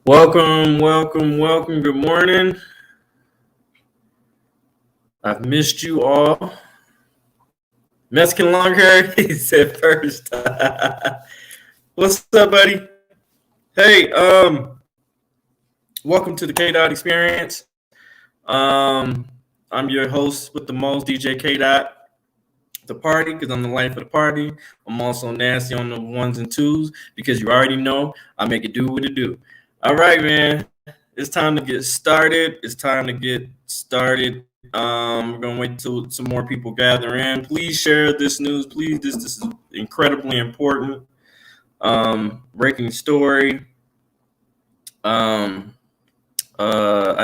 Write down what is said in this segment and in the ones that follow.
Welcome, welcome, welcome. Good morning. I've missed you all. Mexican long hair, he said first. What's up, buddy? Hey, welcome to the K Dot Experience. I'm your host with the most, DJ K Dot. The party, because I'm the life of the party. I'm also nasty on the ones and twos, because you already know I make it do what it do. All right, man. It's time to get started. We're gonna wait till some more people gather in. Please share this news. Please, this is incredibly important. Breaking story. I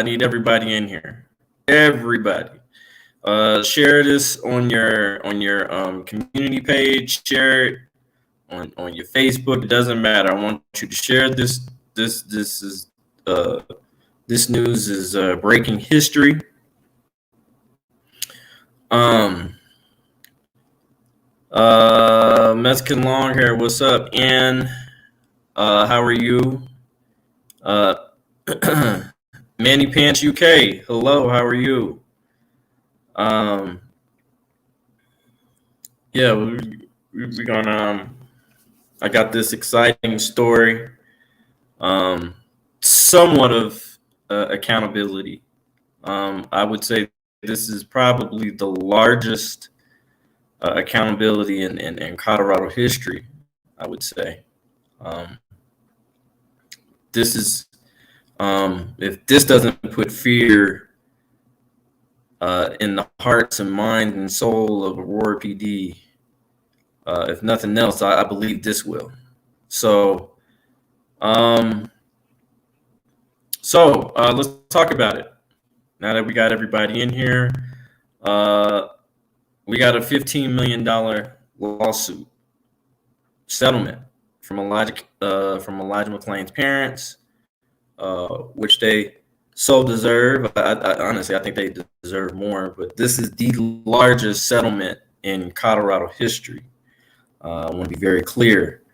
need everybody in here. Everybody. Share this on your community page. Share it on your Facebook. It doesn't matter. I want you to share this. This news is breaking history. Mexican long hair, what's up? And how are you? Manny Pants UK, hello, how are you? Yeah, we're gonna. I got this exciting story. Somewhat of accountability. I would say this is probably the largest accountability in Colorado history, I would say. This is, if this doesn't put fear in the hearts and mind and soul of Aurora PD, if nothing else, I believe this will. So let's talk about it. Now that we got everybody in here, we got a $15 million lawsuit settlement from Elijah McClain's parents, which they so deserve. Honestly, I think they deserve more, but this is the largest settlement in Colorado history. I want to be very clear.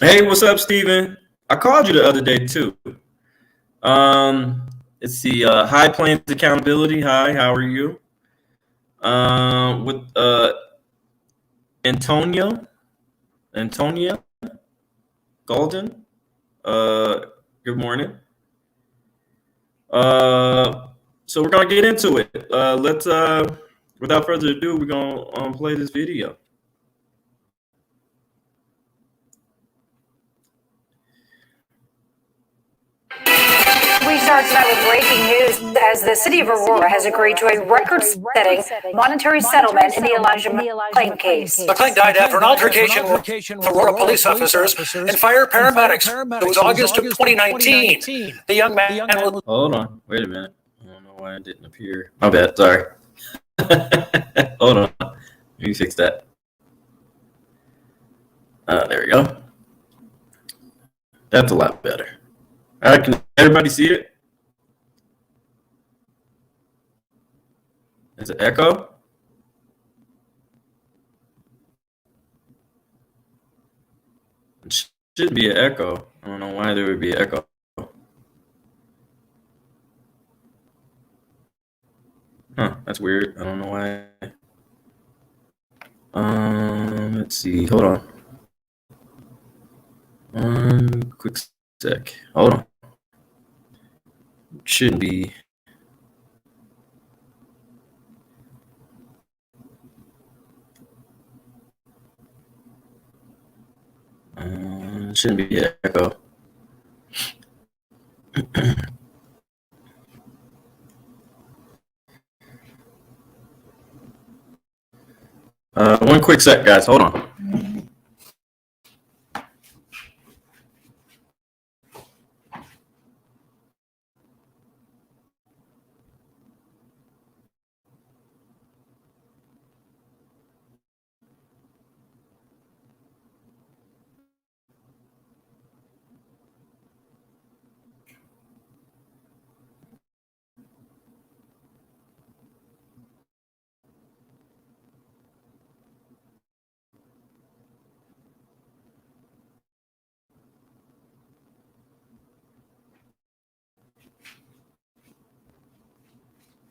Hey, what's up, Steven? I called you the other day, too. Let's see. High Plains Accountability. Hi, how are you? With Antonia Golden. Good morning. So we're gonna get into it. Let's without further ado, we're gonna play this video. We start tonight with breaking news as the city of Aurora has agreed to a record-setting monetary settlement in the Elijah McClain case. McClain died after an altercation with Aurora police officers and fire paramedics. It was August of 2019. The young man was... Hold on. Wait a minute. I don't know why it didn't appear. My bad. Sorry. Hold on. Let me fix that. There we go. That's a lot better. All right, can everybody see it? Is it echo? It should be an echo. I don't know why there would be an echo. Huh, that's weird. I don't know why. Let's see. Hold on. One quick sec. Hold on. Shouldn't be. Shouldn't be an echo. One quick sec, guys. Hold on.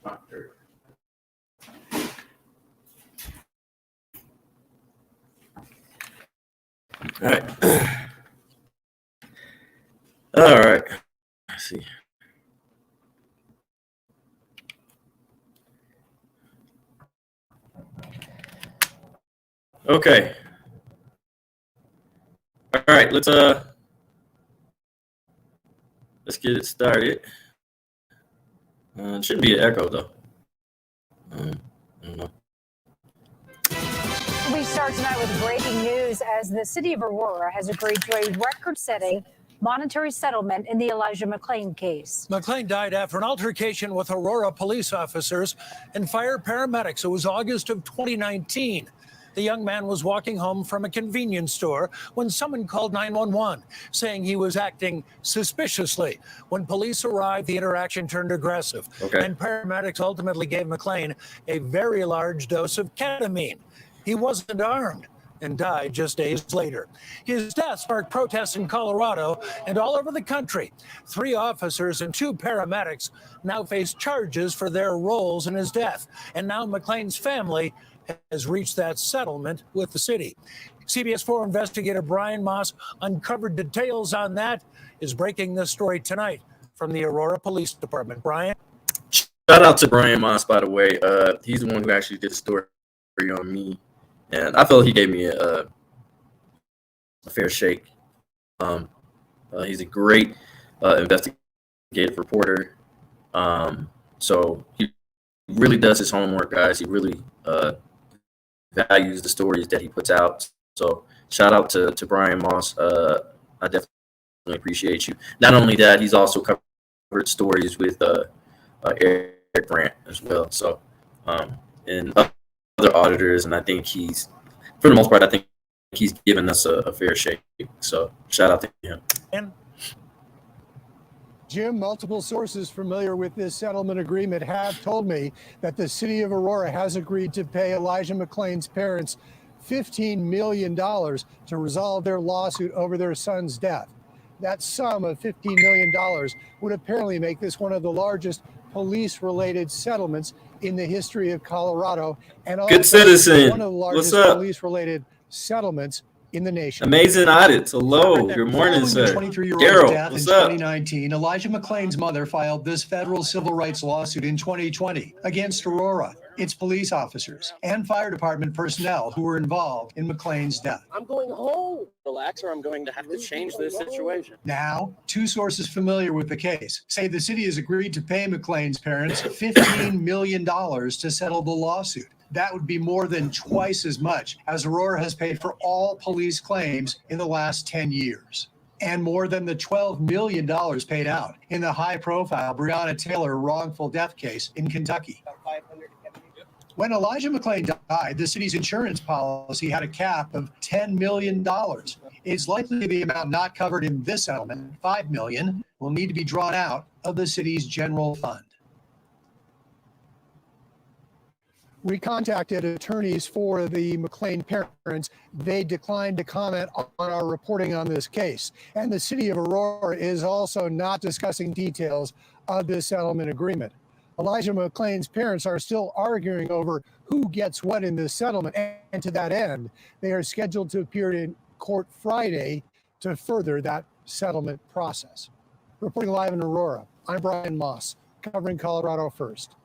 All right. All right. Let's see. Okay. All right. Let's get it started. It shouldn't be an echo though. I don't know. We start tonight with breaking news as the city of Aurora has agreed to a record-setting monetary settlement in the Elijah McClain case. McClain died after an altercation with Aurora police officers and fire paramedics. It was August of 2019. The young man was walking home from a convenience store when someone called 911 saying he was acting suspiciously. When police arrived, the interaction turned aggressive, and paramedics ultimately gave McClain a very large dose of ketamine. He wasn't armed and died just days later. His death sparked protests in Colorado and all over the country. 3 officers and 2 paramedics now face charges for their roles in his death. And now McClain's family has reached that settlement with the city. CBS 4 investigator Brian Moss uncovered details on that, is breaking this story tonight from the Aurora Police Department. Brian? Shout out to Brian Moss, by the way. He's the one who actually did the story on me. And I felt he gave me a fair shake. He's a great investigative reporter. So he really does his homework, guys. He really values the stories that he puts out. So shout out to Brian Moss. I definitely appreciate you. Not only that, he's also covered stories with Eric Brandt as well. So and other auditors, and I think he's, for the most part, I think he's given us a fair shake. So shout out to him. And Jim, multiple sources familiar with this settlement agreement have told me that the city of Aurora has agreed to pay Elijah McClain's parents $15 million to resolve their lawsuit over their son's death. That sum of $15 million would apparently make this one of the largest police-related settlements in the history of Colorado, and also Good citizen. one of the largest What's up? Police-related settlements in the nation. Amazing audits. Hello. Good morning, sir. Following the 23-year-old's Daryl, death in what's up? 2019, Elijah McClain's mother filed this federal civil rights lawsuit in 2020 against Aurora, its police officers, and fire department personnel who were involved in McClain's death. I'm going home. Relax, or I'm going to have to change this situation. Now, 2 sources familiar with the case say the city has agreed to pay McClain's parents $15 million to settle the lawsuit. That would be more than twice as much as Aurora has paid for all police claims in the last 10 years. And more than the $12 million paid out in the high-profile Breonna Taylor wrongful death case in Kentucky. When Elijah McClain died, the city's insurance policy had a cap of $10 million. It's likely the amount not covered in this settlement, $5 million, will need to be drawn out of the city's general fund. We contacted attorneys for the McClain parents. They declined to comment on our reporting on this case. And the city of Aurora is also not discussing details of this settlement agreement. Elijah McClain's parents are still arguing over who gets what in this settlement. And to that end, they are scheduled to appear in court Friday to further that settlement process. Reporting live in Aurora, I'm Brian Moss, covering Colorado First.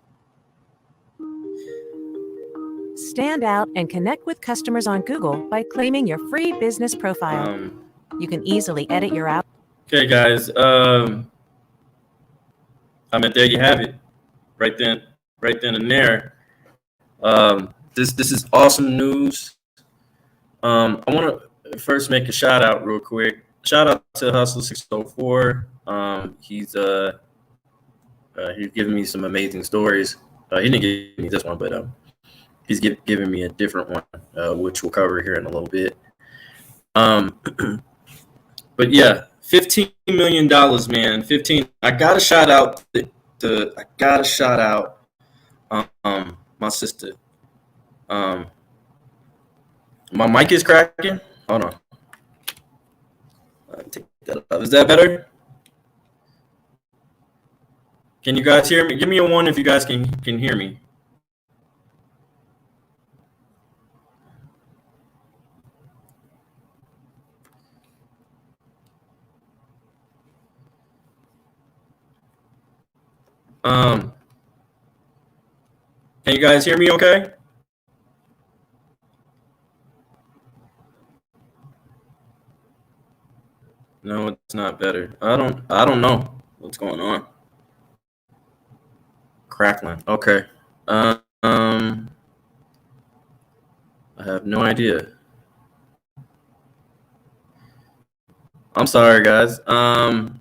Stand out and connect with customers on Google by claiming your free business profile. You can easily edit your app. Okay, guys. I mean, there you have it. Right then and there. This is awesome news. I want to first make a shout out real quick. Shout out to Hustle 604. He's giving me some amazing stories. He didn't give me this one, but he's giving me a different one, which we'll cover here in a little bit. But yeah, $15 million, man. 15. I gotta shout out my sister. My mic is cracking. Hold on. Take that up. Is that better? Can you guys hear me? Give me a 1 if you guys can hear me. Can you guys hear me okay? No, it's not better. I don't know what's going on. Crackling. Okay. I have no idea. I'm sorry, guys. I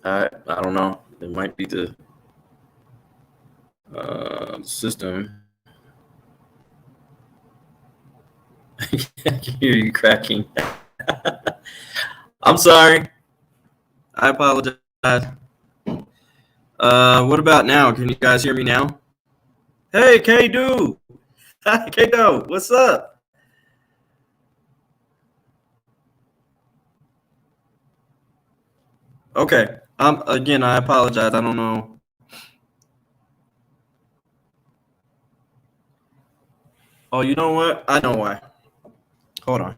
don't know. It might be the system. I can hear you cracking. I'm sorry. I apologize. What about now? Can you guys hear me now? Hey, K-Do. Hi, K-Do. What's up? Okay. Again, I apologize. I don't know. Oh, you know what? I know why. Hold on.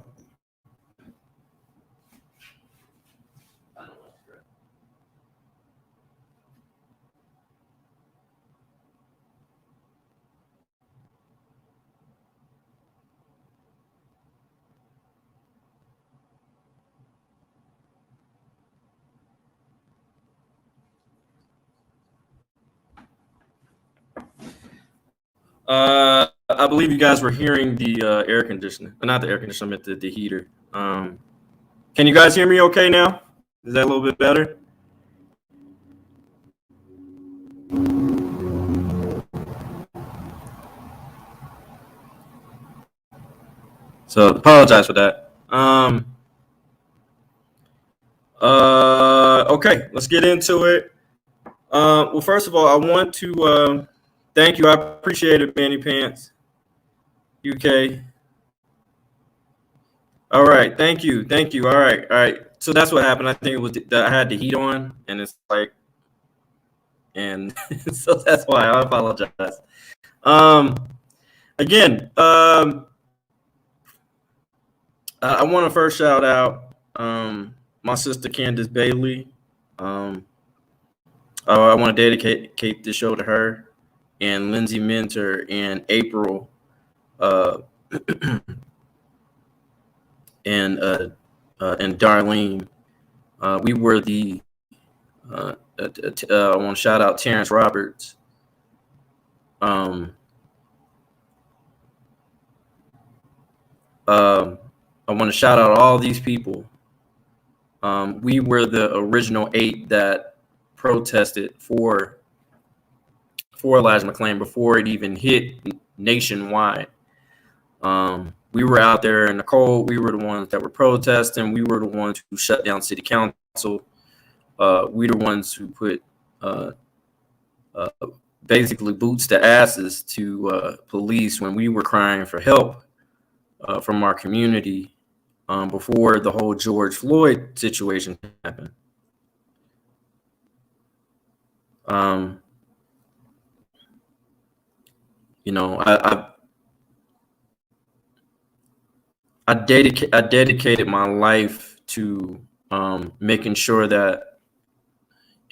I believe you guys were hearing the air conditioner, not the air conditioner, I meant the heater. Can you guys hear me okay now? Is that a little bit better? So apologize for that. Okay, let's get into it. Well, first of all, I want to thank you. I appreciate it, Manny Pants, UK. All right, thank you. All right. So that's what happened. I think it was that I had the heat on, and it's like, and so that's why I apologize. Again, I want to first shout out my sister Candace Bailey. I want to dedicate this show to her, and Lindsay Minter and April, and Darlene. We were the. I want to shout out Terrence Roberts. I want to shout out all these people. We were the original 8 that protested for Elijah McClain before it even hit nationwide. We were out there in the cold. We were the ones that were protesting. We were the ones who shut down city council. We were the ones who put basically boots to asses to police when we were crying for help from our community before the whole George Floyd situation happened. You know, I dedicated my life to making sure that,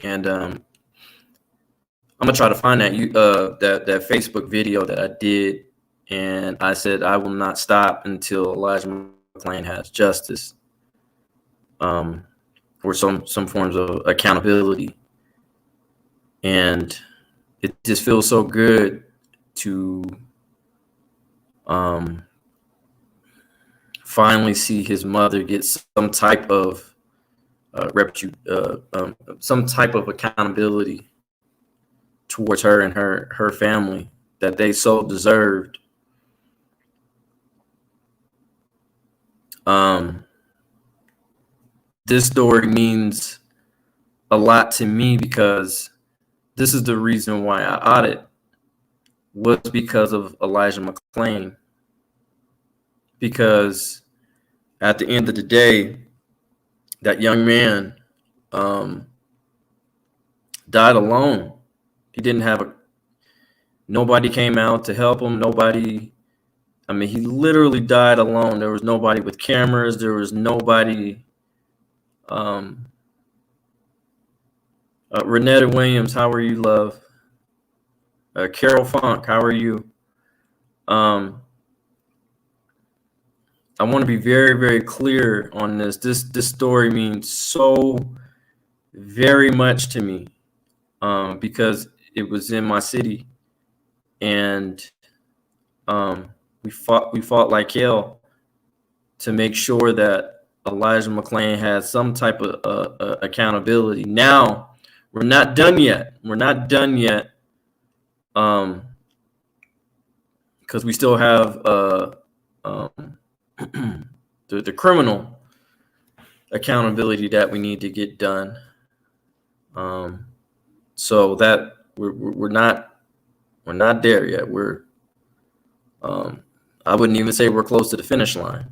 and I'm gonna try to find that that Facebook video that I did, and I said I will not stop until Elijah McClain has justice, or some forms of accountability, and it just feels so good to finally see his mother get some type of some type of accountability towards her and her family that they so deserved. This story means a lot to me because this is the reason why I audit was because of Elijah McClain. Because at the end of the day, that young man died alone. He didn't have nobody came out to help him. Nobody, I mean, he literally died alone. There was nobody with cameras. There was nobody. Renetta Williams, how are you, love? Carol Funk, how are you? I want to be very, very clear on this. This story means so very much to me, because it was in my city, and we fought like hell to make sure that Elijah McClain had some type of accountability. Now, we're not done yet. We're not done yet, because we still have the criminal accountability that we need to get done. So that we're not there yet. We're I wouldn't even say we're close to the finish line.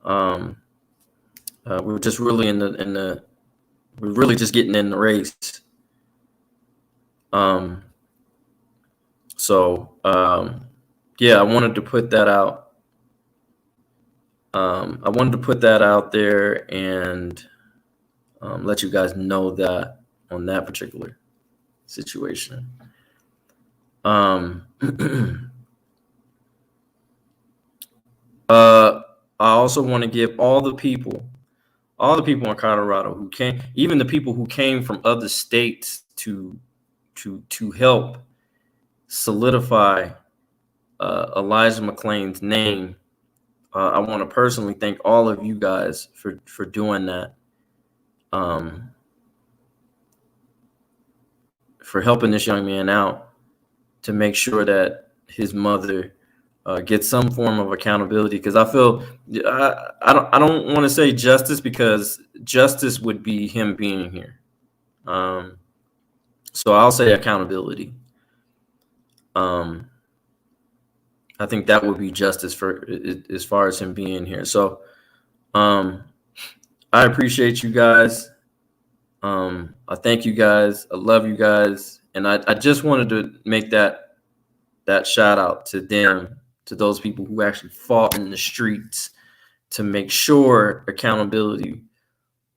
We're just really we're really just getting in the race. Yeah, I wanted to put that out. I wanted to put that out there and let you guys know that on that particular situation. I also want to give all the people in Colorado who came, even the people who came from other states to help solidify Elijah McClain's name. I want to personally thank all of you guys for doing that, for helping this young man out to make sure that his mother gets some form of accountability. Because I feel I don't want to say justice, because justice would be him being here. So I'll say accountability. I think that would be justice for as far as him being here. So I appreciate you guys. I thank you guys. I love you guys. And I just wanted to make that shout out to them, to those people who actually fought in the streets to make sure accountability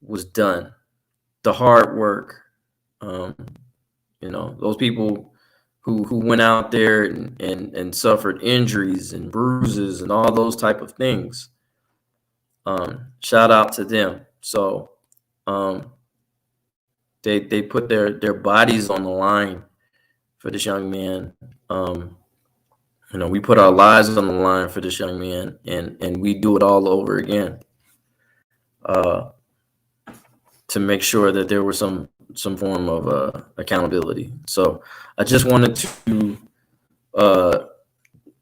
was done. The hard work, those people who went out there and suffered injuries and bruises and all those type of things. Shout out to them. So they put their bodies on the line for this young man. We put our lives on the line for this young man, and we do it all over again to make sure that there was some form of accountability. So I just wanted to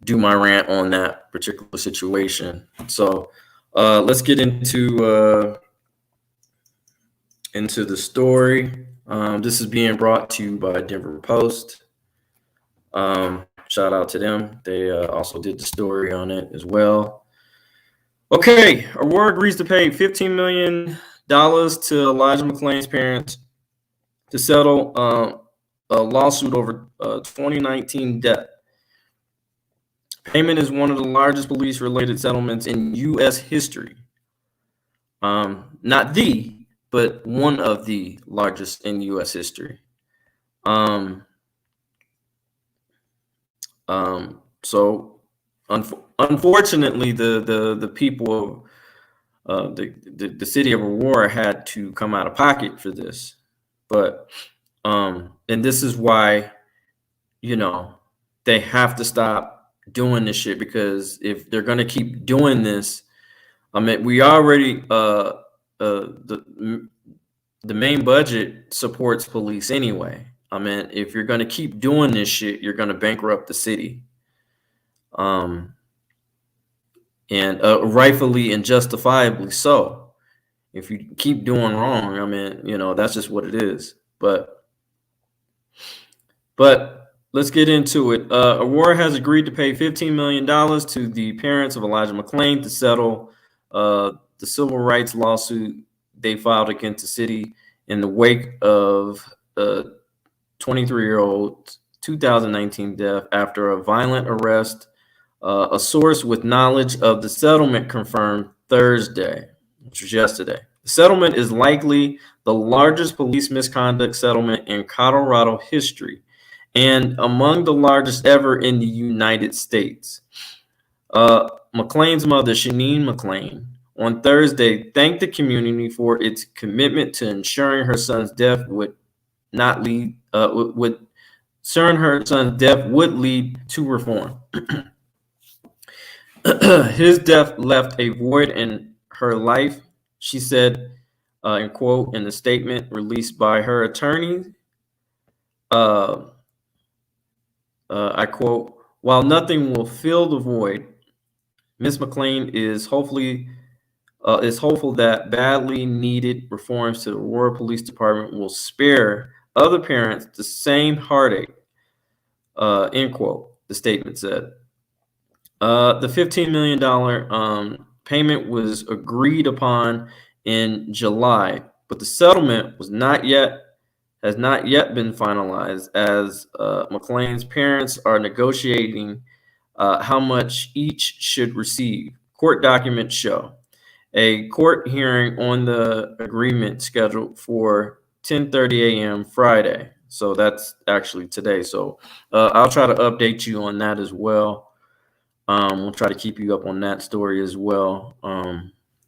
do my rant on that particular situation. So let's get into the story. This is being brought to you by Denver Post. Shout out to them. They also did the story on it as well. Okay, Aurora agrees to pay $15 million to Elijah McClain's parents to settle a lawsuit over 2019 debt. Payment is one of the largest police-related settlements in U.S. history. Not the, but one of the largest in U.S. history. So unfortunately, the people of the city of Aurora had to come out of pocket for this. But and this is why, they have to stop doing this shit, because if they're gonna keep doing this, I mean, we already the main budget supports police anyway. I mean, if you're gonna keep doing this shit, you're gonna bankrupt the city. And rightfully and justifiably so. If you keep doing wrong, I mean, that's just what it is. But let's get into it. Aurora has agreed to pay $15 million to the parents of Elijah McClain to settle the civil rights lawsuit they filed against the city in the wake of 23-year-old 2019 death after a violent arrest. A source with knowledge of the settlement confirmed Thursday, which was yesterday. The settlement is likely the largest police misconduct settlement in Colorado history and among the largest ever in the United States. McClain's mother, Shanine McClain, on Thursday thanked the community for its commitment to ensuring her son's death would lead to reform. His death left a void in her life, she said, in quote, in the statement released by her attorney. I quote, while nothing will fill the void, Ms. McClain is hopeful that badly needed reforms to the Aurora Police Department will spare other parents the same heartache, end quote, the statement said. The $15 million payment was agreed upon in July, but the settlement has not yet been finalized as McClain's parents are negotiating how much each should receive. Court documents show a court hearing on the agreement scheduled for 10:30 a.m. Friday. So that's actually today. So I'll try to update you on that as well. We'll try to keep you up on that story as well.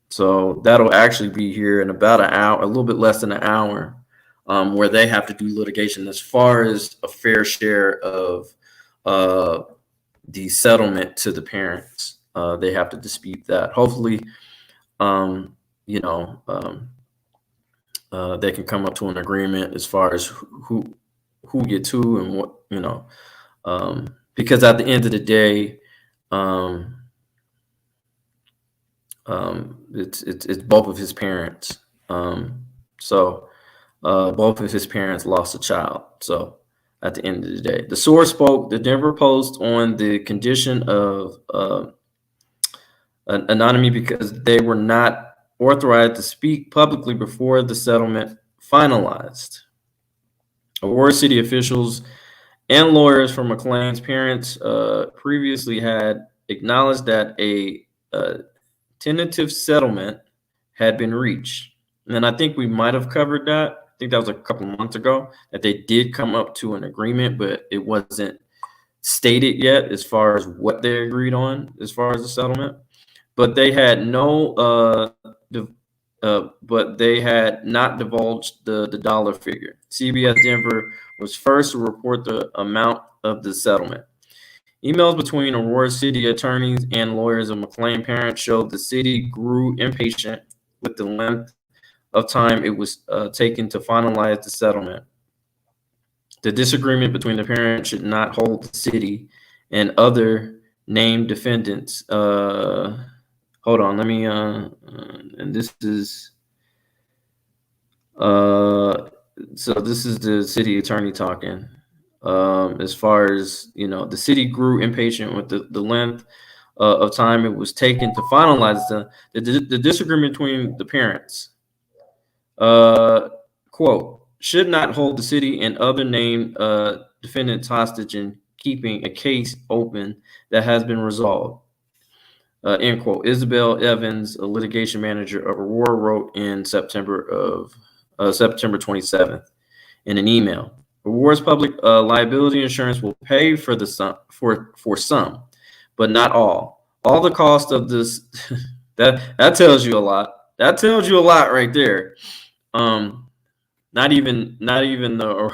So that'll actually be here in about an hour, a little bit less than an hour, where they have to do litigation as far as a fair share of the settlement to the parents. They have to dispute that. Hopefully, they can come up to an agreement as far as who gets who and what, because at the end of the day, it's both of his parents. So both of his parents lost a child. So at the end of the day, the source spoke the Denver Post on the condition of anonymity because they were not authorized to speak publicly before the settlement finalized. Aurora City officials and lawyers from McClain's parents previously had acknowledged that a tentative settlement had been reached. And I think we might have covered that. I think that was a couple of months ago that they did come up to an agreement, but it wasn't stated yet as far as what they agreed on as far as the settlement. But they had but they had not divulged the dollar figure. CBS Denver was first to report the amount of the settlement. Emails between Aurora City attorneys and lawyers of McClain parents showed the city grew impatient with the length of time it was taken to finalize the settlement. The disagreement between the parents should not hold the city and other named defendants. Hold on, let me, and this is, so this is the city attorney talking. As far as, the city grew impatient with the length of time it was taken to finalize the disagreement between the parents. Quote, should not hold the city and other named defendants hostage in keeping a case open that has been resolved. End quote. Isabel Evans, a litigation manager of Aurora, wrote in September 27th in an email. Aurora's public liability insurance will pay for for some, but not all. All the cost of this that tells you a lot. That tells you a lot right there. Not even the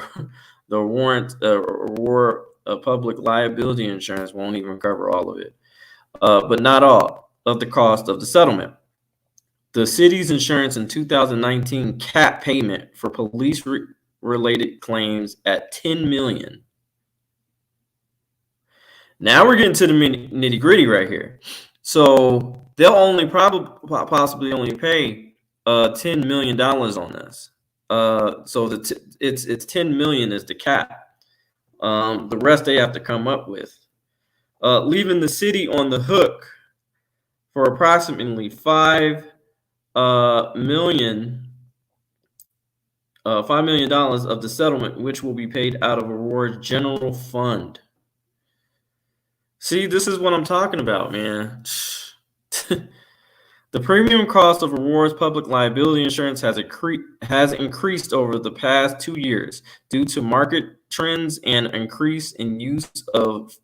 warrant Aurora public liability insurance won't even cover all of it. But not all of the cost of the settlement. The city's insurance in 2019 capped payment for police-related claims at $10 million. Now we're getting to the nitty-gritty right here. So they'll only possibly only pay $10 million on this. So it's $10 million is the cap. The rest they have to come up with. Leaving the city on the hook for approximately $5 million $5 million of the settlement, which will be paid out of Aurora's general fund. See, this is what I'm talking about, man. The premium cost of Aurora's public liability insurance has increased over the past 2 years due to market trends and increase in use of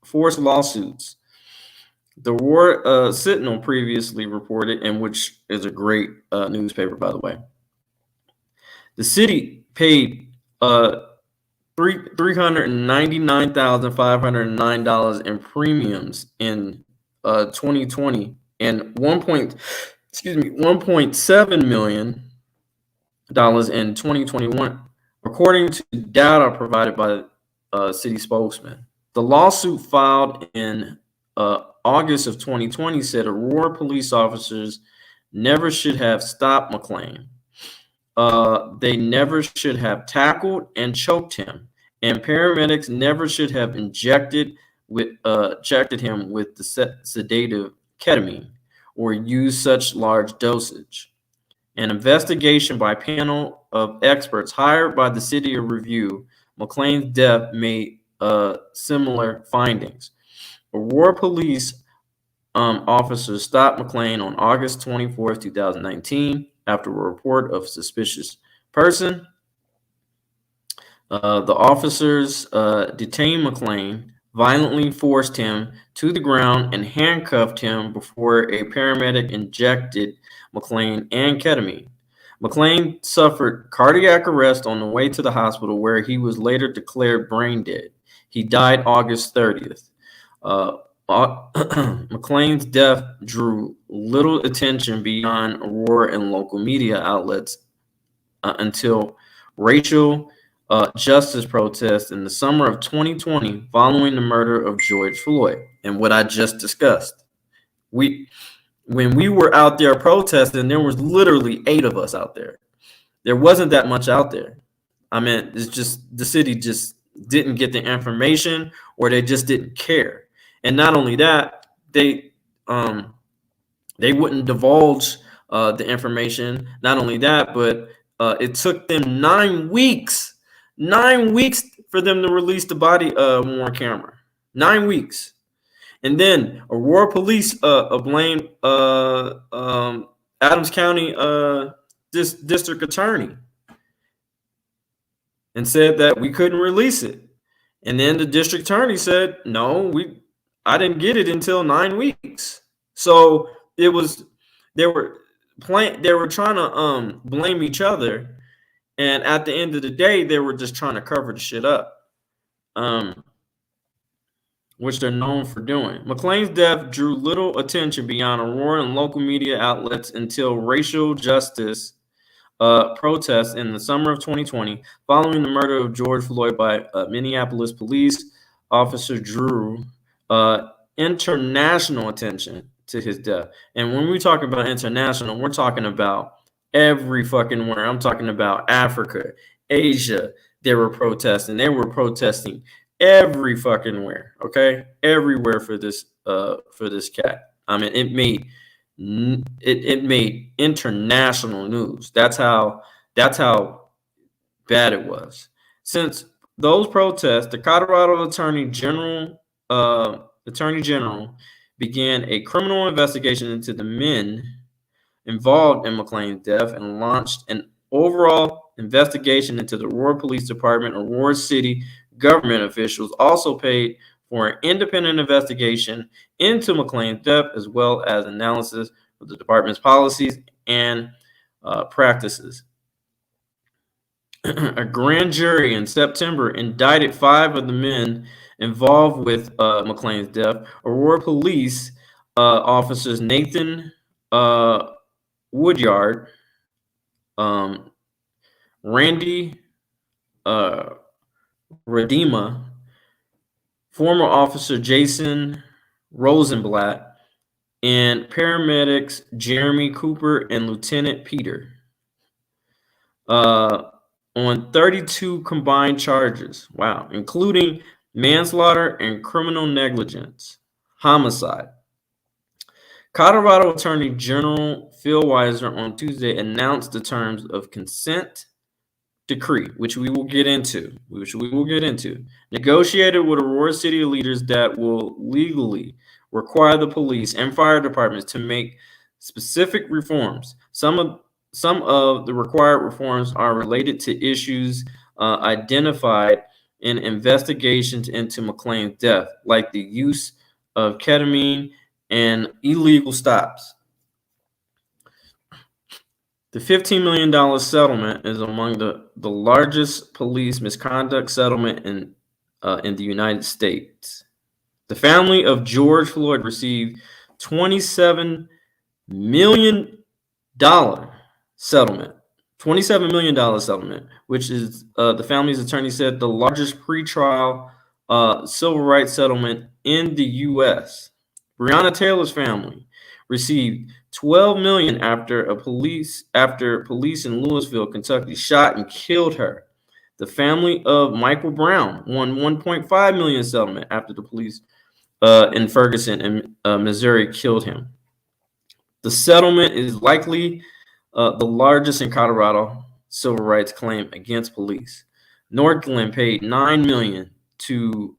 forced lawsuits. The Aurora Sentinel previously reported, and which is a great newspaper, by the way, the city paid $399,509 in premiums in 2020 and $1.7 million in 2021, according to data provided by city spokesman. The lawsuit filed in August of 2020 said Aurora police officers never should have stopped McClain. They never should have tackled and choked him, and paramedics never should have injected him with the sedative ketamine or used such large dosage. An investigation by a panel of experts hired by the city to review McClain's death made similar findings. Aurora police officers stopped McClain on August 24, 2019, after a report of suspicious person. The officers detained McClain, violently forced him to the ground, and handcuffed him before a paramedic injected McClain and ketamine. McClain suffered cardiac arrest on the way to the hospital, where he was later declared brain dead. He died August 30th. McClain's death drew little attention beyond Aurora and local media outlets until racial justice protests in the summer of 2020 following the murder of George Floyd. And what I just discussed, when we were out there protesting, there was literally 8 of us out there. There wasn't that much out there. I mean, it's just the city just didn't get the information, or they just didn't care. And not only that, they wouldn't divulge the information. Not only that, but it took them 9 weeks for them to release the body worn camera. 9 weeks. And then Aurora police blamed Adams County district attorney and said that we couldn't release it. And then the district attorney said, no, I didn't get it until 9 weeks. So they were trying to blame each other, and at the end of the day, they were just trying to cover the shit up, which they're known for doing. McClain's death drew little attention beyond Aurora and local media outlets until racial justice protests in the summer of 2020, following the murder of George Floyd by Minneapolis police officer, drew international attention to his death. And when we talk about international, we're talking about every fucking where. I'm talking about Africa, Asia. They were protesting. They were protesting every fucking where. Okay, everywhere for this cat. I mean, it made international news. That's how bad it was. Since those protests, the Colorado Attorney General began a criminal investigation into the men involved in McClain's death and launched an overall investigation into the Aurora Police Department. Aurora City government officials also paid for an independent investigation into McClain's death, as well as analysis of the department's policies and practices. A grand jury in September indicted 5 of the men involved with McClain's death. Aurora police officers Nathan Woodyard, Randy Radema, former officer Jason Rosenblatt, and paramedics Jeremy Cooper and Lieutenant Peter on 32 combined charges. Wow, including manslaughter and criminal negligence, homicide. Colorado Attorney General Phil Weiser on Tuesday announced the terms of consent decree, which we will get into, negotiated with Aurora City leaders that will legally require the police and fire departments to make specific reforms. Some of the required reforms are related to issues identified in investigations into McClain's death, like the use of ketamine and illegal stops. The $15 million settlement is among the largest police misconduct settlement in the United States. The family of George Floyd received $27 million settlement. $27 million settlement, which is, the family's attorney said, the largest pretrial civil rights settlement in the U.S. Breonna Taylor's family received $12 million after police in Louisville, Kentucky, shot and killed her. The family of Michael Brown won $1.5 million settlement after the police in Ferguson and Missouri killed him. The settlement is likely the largest in Colorado civil rights claim against police. Northglenn paid $9 million to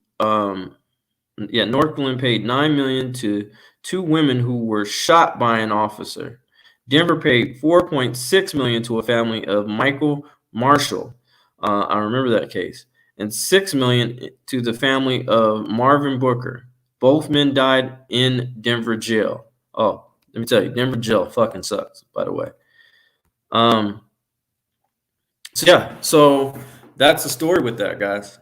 two women who were shot by an officer. Denver paid $4.6 million to a family of Michael Marshall. I remember that case. And $6 million to the family of Marvin Booker. Both men died in Denver jail. Oh, let me tell you, Denver jail fucking sucks, by the way. So that's the story with that, guys.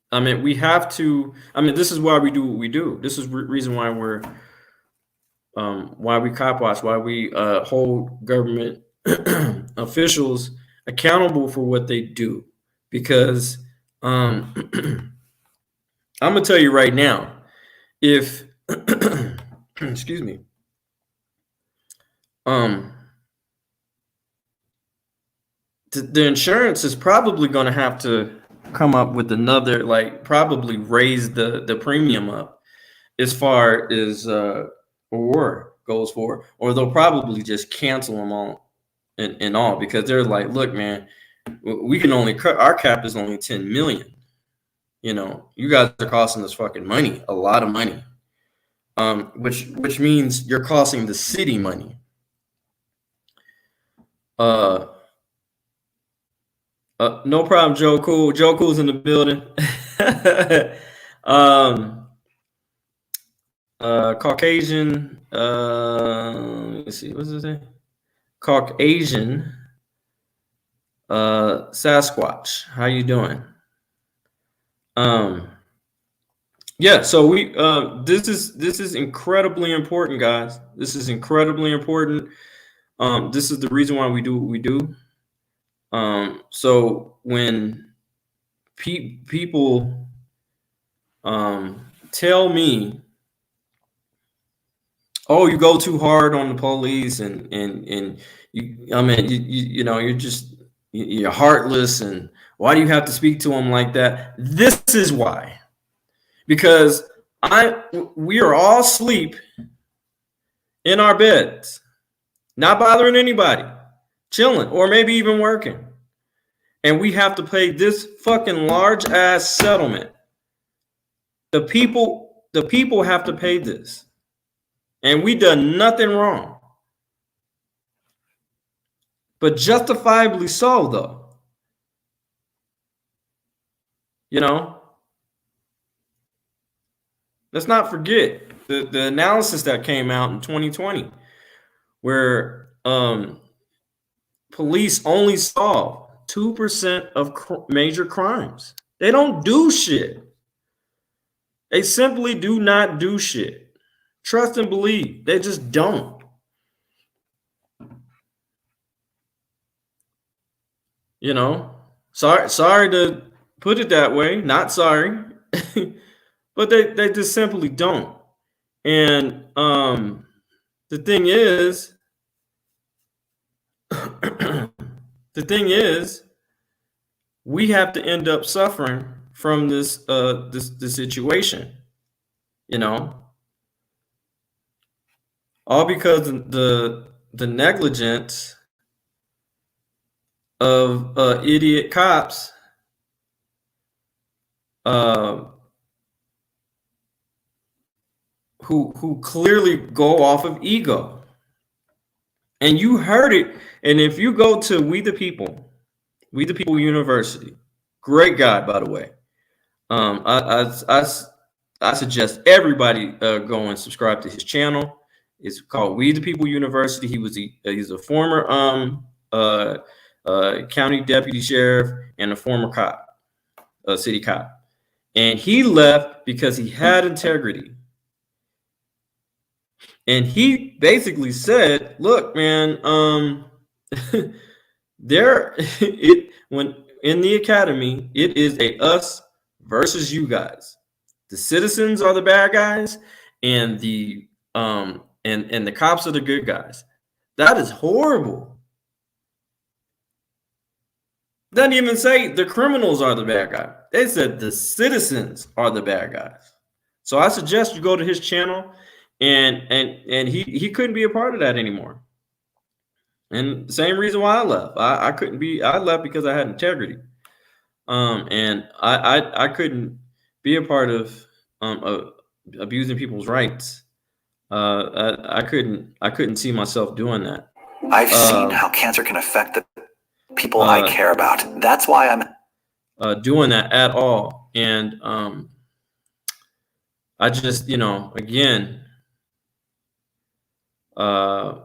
I mean, we have to. I mean, this is why we do what we do. This is reason why why we cop watch, why we hold government officials accountable for what they do. Because I'm gonna tell you right now, if excuse me, the insurance is probably going to have to come up with another, like, probably raise the premium up as far as Aurora goes for, or they'll probably just cancel them all and all, because they're like, look, man, we can only our cap is only 10 million. You know, you guys are costing us fucking money, a lot of money, which means you're costing the city money. No problem, Joe Cool. Joe Cool's in the building. Caucasian. Let's see. What's his name? Caucasian. Sasquatch. How you doing? Yeah. So we. This is incredibly important, guys. This is incredibly important. This is the reason why we do what we do. So when people tell me, oh, you go too hard on the police and you, I mean, you know, you're heartless, and why do you have to speak to them like that? This is why, because we are all asleep in our beds, not bothering anybody, chilling, or maybe even working. And we have to pay this fucking large ass settlement. The people have to pay this. And we done nothing wrong. But justifiably so, though. You know? Let's not forget the analysis that came out in 2020, where police only solve 2% of major crimes. They don't do shit. They simply do not do shit. Trust and believe. They just don't. You know, sorry to put it that way. Not sorry, but they just simply don't. And the thing is, we have to end up suffering from this situation. You know, all because the negligence of idiot cops who clearly go off of ego. And you heard it. And if you go to We the People University, great guy, by the way. I suggest everybody go and subscribe to his channel. It's called We the People University. He's a former county deputy sheriff and a former cop, city cop. And he left because he had integrity. And he basically said, look, man, when in the academy, it is a us versus you guys. The citizens are the bad guys, and the and the cops are the good guys. That is horrible. Doesn't even say the criminals are the bad guy. They said the citizens are the bad guys. So I suggest you go to his channel, and he couldn't be a part of that anymore. And the same reason why I left. I couldn't be. I left because I had integrity. And I couldn't be a part of abusing people's rights. I couldn't see myself doing that. I've seen how cancer can affect the people I care about. That's why I'm doing that at all. And I just, again, I'm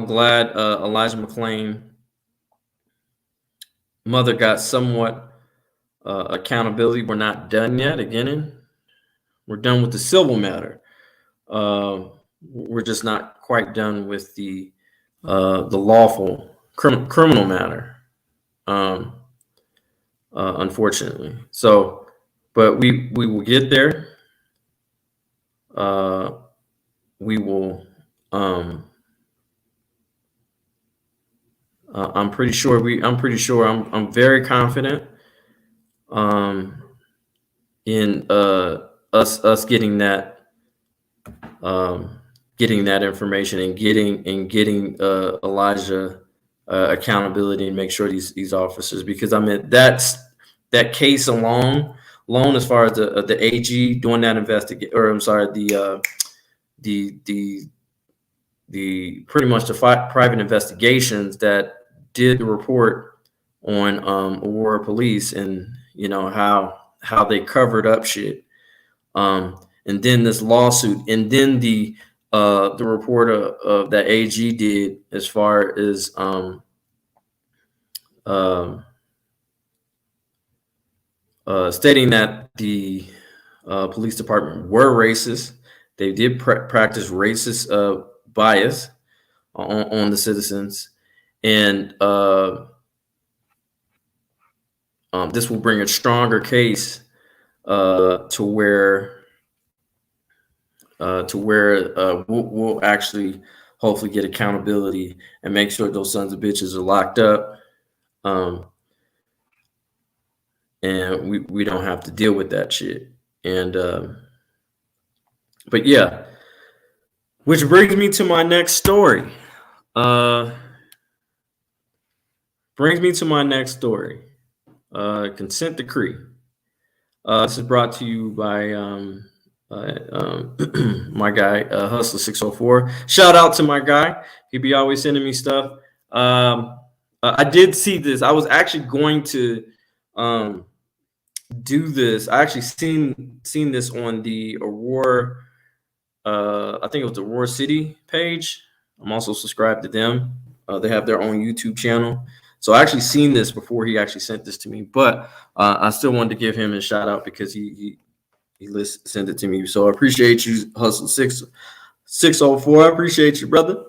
glad Elijah McClain mother got somewhat accountability. We're not done yet. Again, we're done with the civil matter. We're just not quite done with the lawful criminal matter, unfortunately. So, but we will get there. We will. I'm pretty sure. I'm very confident in us getting that information and getting Elijah accountability and make sure these officers, because I mean that case alone as far as the AG doing that investigation, or I'm sorry, the pretty much the private investigations that did the report on Aurora police, and how they covered up shit, and then this lawsuit, and then the report of that AG did as far as stating that the police department were racist. They did practice racist bias on the citizens, and this will bring a stronger case to where we'll actually hopefully get accountability and make sure those sons of bitches are locked up, and we don't have to deal with that shit. And but yeah, which brings me to my next story. Consent decree. This is brought to you by my guy, Hustler 604. Shout out to my guy. He be always sending me stuff. I did see this. I was actually going to do this. I actually seen this on the Aurora. I think it was the Aurora City page. I'm also subscribed to them. They have their own YouTube channel. So I actually seen this before he actually sent this to me, but I still wanted to give him a shout out because he sent it to me. So I appreciate you, Hustle 604. I appreciate you, brother.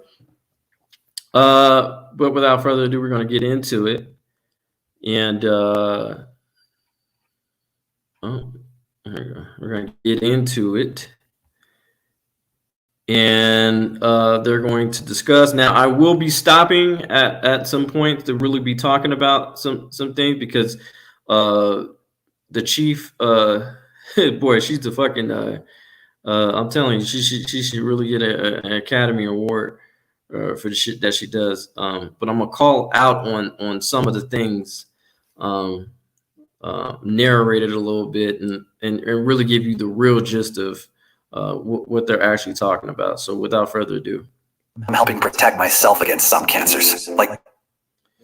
But without further ado, we're going to get into it. And we're going to get into it. And they're going to discuss. Now, I will be stopping at some point to really be talking about some things, because the chief boy, she's the fucking. I'm telling you, she should really get an Academy Award for the shit that she does. But I'm gonna call out on some of the things, narrated a little bit, and really give you the real gist of what they're actually talking about. So without further ado, I'm helping protect myself against some cancers, like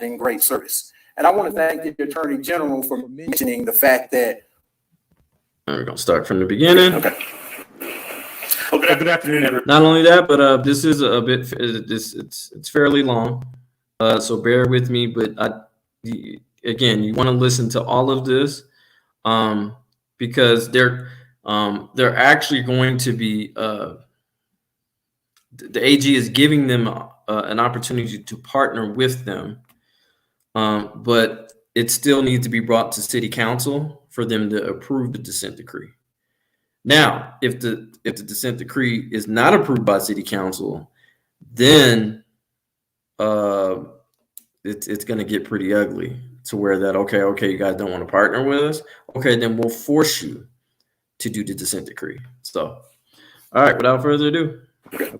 in great service. And I want to thank the Attorney General for mentioning the fact that. we're gonna start from the beginning. Okay. Okay. Good afternoon, everyone. Not only that, but this is a bit. It's fairly long, so bear with me. But again, you want to listen to all of this, because they're actually going to be. The AG is giving them an opportunity to partner with them, but it still needs to be brought to City Council for them to approve the consent decree. Now, if the consent decree is not approved by City Council, then it's going to get pretty ugly to where that okay, you guys don't want to partner with us. Okay, then we'll force you to do the consent decree. So, all right, without further ado. Okay.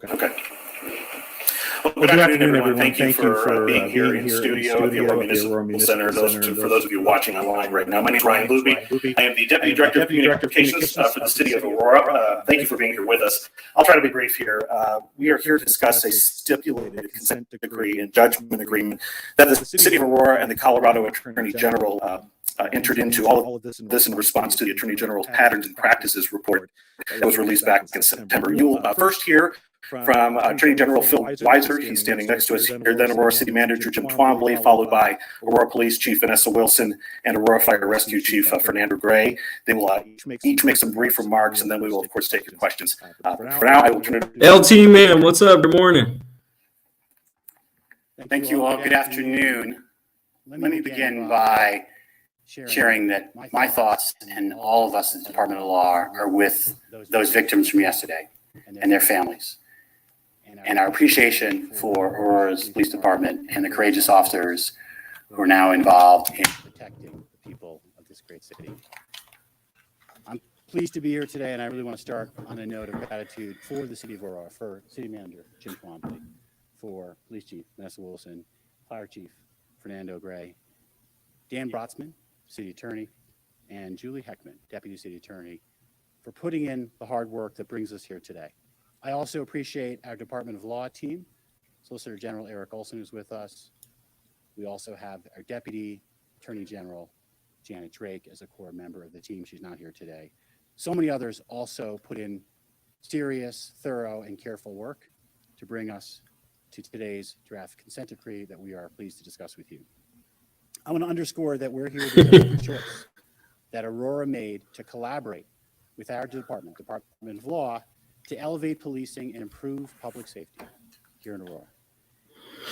Well, good afternoon, everyone. Thank you for being here in studio at the Aurora Municipal Center. For those of you watching online right now, my name is Ryan Luby. I am the Deputy Director of Communications for the City of Aurora. Thank you for being here with us. I'll try to be brief here. We are here to discuss a stipulated consent decree and judgment agreement that the City of Aurora and the Colorado Attorney General entered into. All of this in response to the Attorney General's Patterns and Practices report that was released back in September. You'll first hear from Attorney General Phil Weiser. He's standing next to us here. Then Aurora City Manager Jim Twombly, followed by Aurora Police Chief Vanessa Wilson and Aurora Fire Rescue Chief Fernando Gray. They will each make some brief remarks, and then we will, of course, take your questions. For now, I will turn it over. LT man, what's up? Good morning. Thank you all. Good afternoon. Let me begin by sharing that my thoughts and all of us at the Department of Law are with those victims from yesterday and their families. And our appreciation for Aurora's police department and the courageous officers who are now involved in protecting the people of this great city. I'm pleased to be here today, and I really want to start on a note of gratitude for the City of Aurora, for City Manager Jim Twombly, for Police Chief Vanessa Wilson, Fire Chief Fernando Gray, Dan Brotzman, City Attorney, and Julie Heckman, Deputy City Attorney, for putting in the hard work that brings us here today. I also appreciate our Department of Law team, Solicitor General Eric Olson, who's with us. We also have our Deputy Attorney General, Janet Drake, as a core member of the team. She's not here today. So many others also put in serious, thorough, and careful work to bring us to today's draft consent decree that we are pleased to discuss with you. I want to underscore that we're here because of the choice that Aurora made to collaborate with our Department of Law, to elevate policing and improve public safety here in Aurora.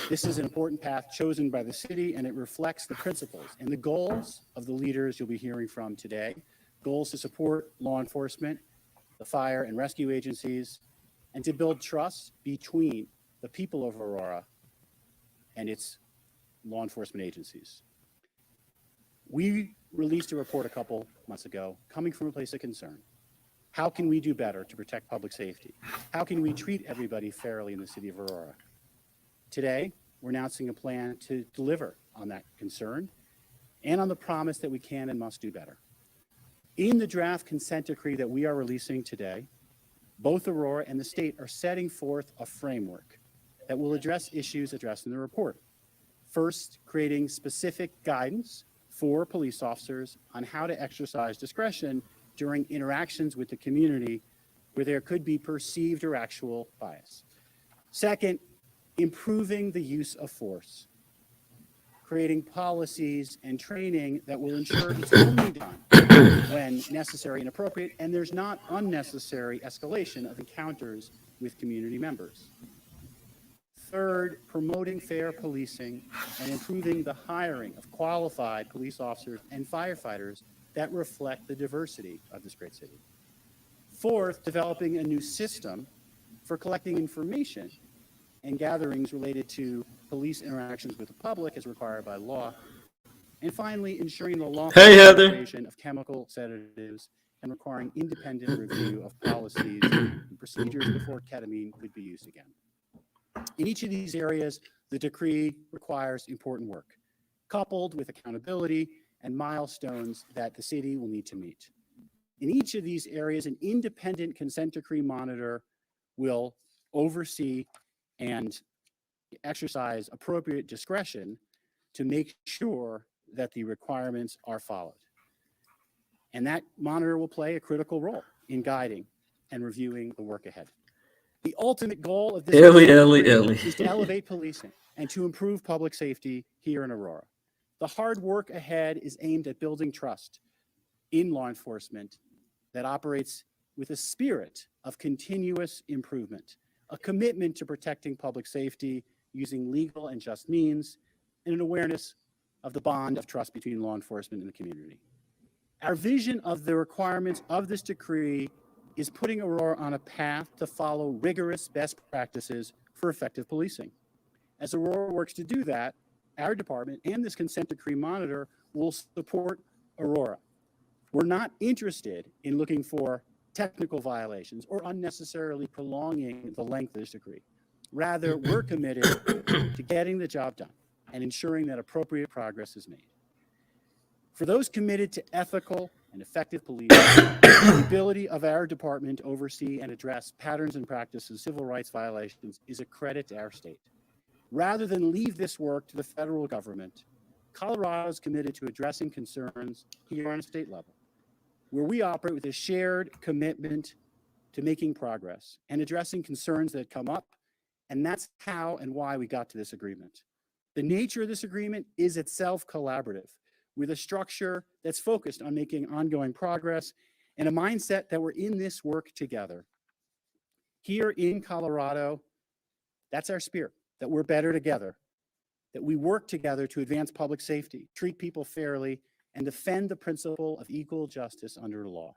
This is an important path chosen by the city, and it reflects the principles and the goals of the leaders you'll be hearing from today. Goals to support law enforcement, the fire and rescue agencies, and to build trust between the people of Aurora and its law enforcement agencies. We released a report a couple months ago, coming from a place of concern. How can we do better to protect public safety? How can we treat everybody fairly in the city of Aurora? Today, we're announcing a plan to deliver on that concern and on the promise that we can and must do better. In the draft consent decree that we are releasing today, both Aurora and the state are setting forth a framework that will address issues addressed in the report. First, creating specific guidance for police officers on how to exercise discretion during interactions with the community where there could be perceived or actual bias. Second, improving the use of force, creating policies and training that will ensure it's only done when necessary and appropriate, and there's not unnecessary escalation of encounters with community members. Third, promoting fair policing and improving the hiring of qualified police officers and firefighters that reflect the diversity of this great city. Fourth, developing a new system for collecting information and gatherings related to police interactions with the public as required by law. And finally, ensuring the lawful application of chemical sedatives and requiring independent review of policies and procedures before ketamine could be used again. In each of these areas, the decree requires important work, coupled with accountability and milestones that the city will need to meet. In each of these areas, an independent consent decree monitor will oversee and exercise appropriate discretion to make sure that the requirements are followed. And that monitor will play a critical role in guiding and reviewing the work ahead. The ultimate goal of this is to elevate policing and to improve public safety here in Aurora. The hard work ahead is aimed at building trust in law enforcement that operates with a spirit of continuous improvement, a commitment to protecting public safety using legal and just means, and an awareness of the bond of trust between law enforcement and the community. Our vision of the requirements of this decree is putting Aurora on a path to follow rigorous best practices for effective policing. As Aurora works to do that, our department and this consent decree monitor will support Aurora. We're not interested in looking for technical violations or unnecessarily prolonging the length of this decree. Rather, we're committed to getting the job done and ensuring that appropriate progress is made. For those committed to ethical and effective policing, the ability of our department to oversee and address patterns and practices of civil rights violations is a credit to our state. Rather than leave this work to the federal government, Colorado is committed to addressing concerns here on a state level, where we operate with a shared commitment to making progress and addressing concerns that come up. And that's how and why we got to this agreement. The nature of this agreement is itself collaborative, with a structure that's focused on making ongoing progress and a mindset that we're in this work together. Here in Colorado, that's our spirit, that we're better together, that we work together to advance public safety, treat people fairly, and defend the principle of equal justice under the law.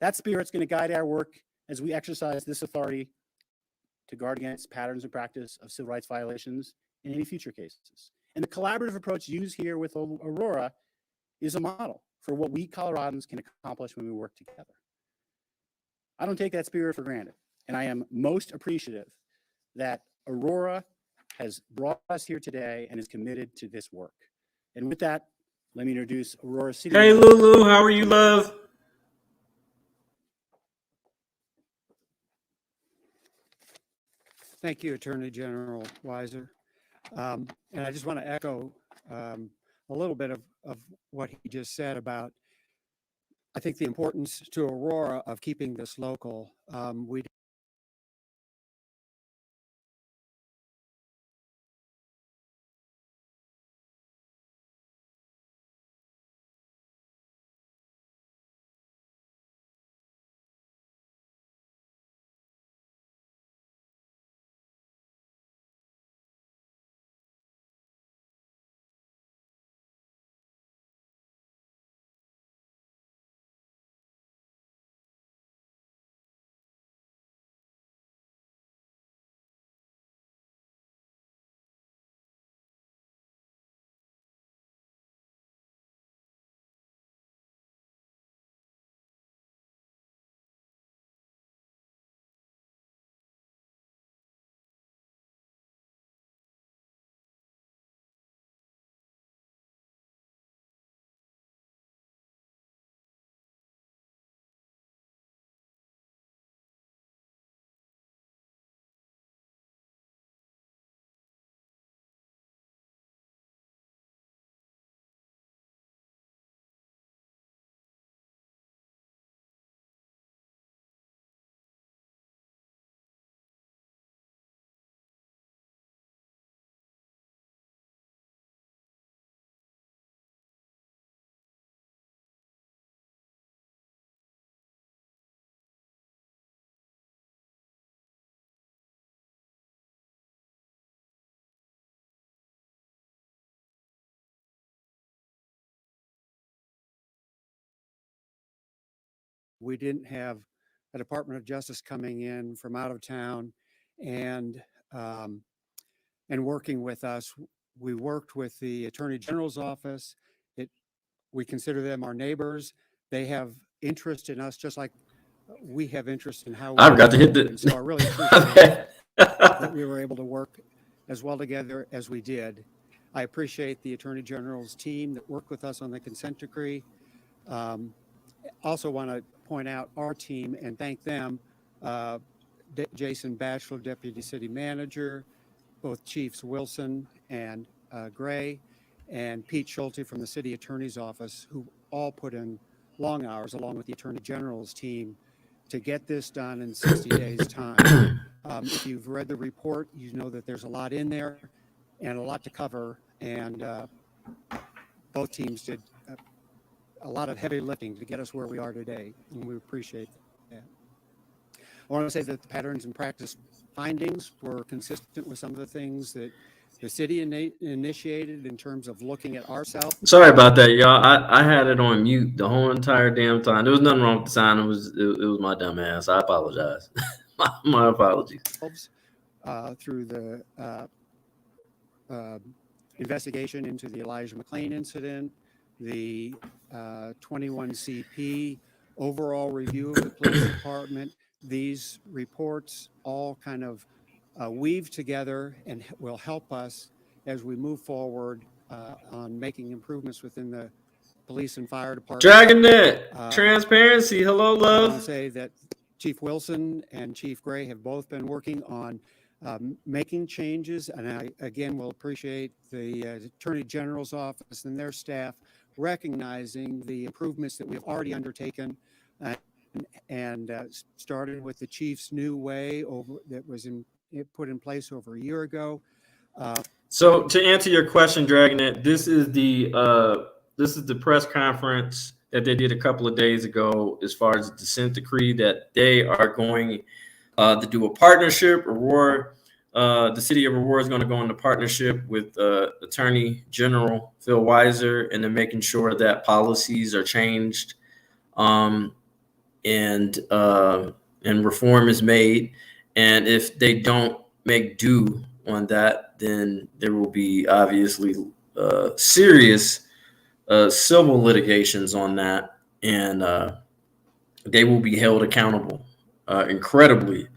That spirit's going to guide our work as we exercise this authority to guard against patterns and practice of civil rights violations in any future cases. And the collaborative approach used here with Aurora is a model for what we Coloradans can accomplish when we work together. I don't take that spirit for granted, and I am most appreciative that Aurora has brought us here today and is committed to this work. And with that, let me introduce Aurora City. Hey, Lulu, how are you, love? Thank you, Attorney General Weiser. And I just want to echo a little bit of what he just said about, I think, the importance to Aurora of keeping this local. We didn't have a Department of Justice coming in from out of town and working with us. We worked with the Attorney General's office. We consider them our neighbors. They have interest in us, just like we have interest in how I forgot to hit the. And so I really appreciate that we were able to work as well together as we did. I appreciate the Attorney General's team that worked with us on the consent decree. Also want to point out our team and thank them, Jason Batchelor, Deputy City Manager, both Chiefs Wilson and Gray, and Pete Schulte from the City Attorney's Office, who all put in long hours along with the Attorney General's team to get this done in 60 days' time. If you've read the report, you know that there's a lot in there and a lot to cover, and both teams did a lot of heavy lifting to get us where we are today, and we appreciate that. I want to say that the patterns and practice findings were consistent with some of the things that the city initiated in terms of looking at ourselves. Sorry about that, y'all. I had it on mute the whole entire damn time. There was nothing wrong with the sound. It was my dumb ass. I apologize. my apologies. Through the investigation into the Elijah McClain incident, the 21 CP overall review of the police department, these reports all kind of weave together and will help us as we move forward on making improvements within the police and fire department. Dragnet, transparency. Hello, love. I want to say that Chief Wilson and Chief Gray have both been working on making changes, and I again will appreciate the Attorney General's office and their staff recognizing the improvements that we've already undertaken, and started with the chief's new way that was put in place over a year ago. So to answer your question, Dragnet, this is the press conference that they did a couple of days ago as far as the consent decree that they are going to do a partnership. Aurora, the city of Aurora is going to go into partnership with Attorney General Phil Weiser, and then making sure that policies are changed and reform is made. And if they don't make do on that, then there will be obviously serious civil litigations on that, and they will be held accountable, incredibly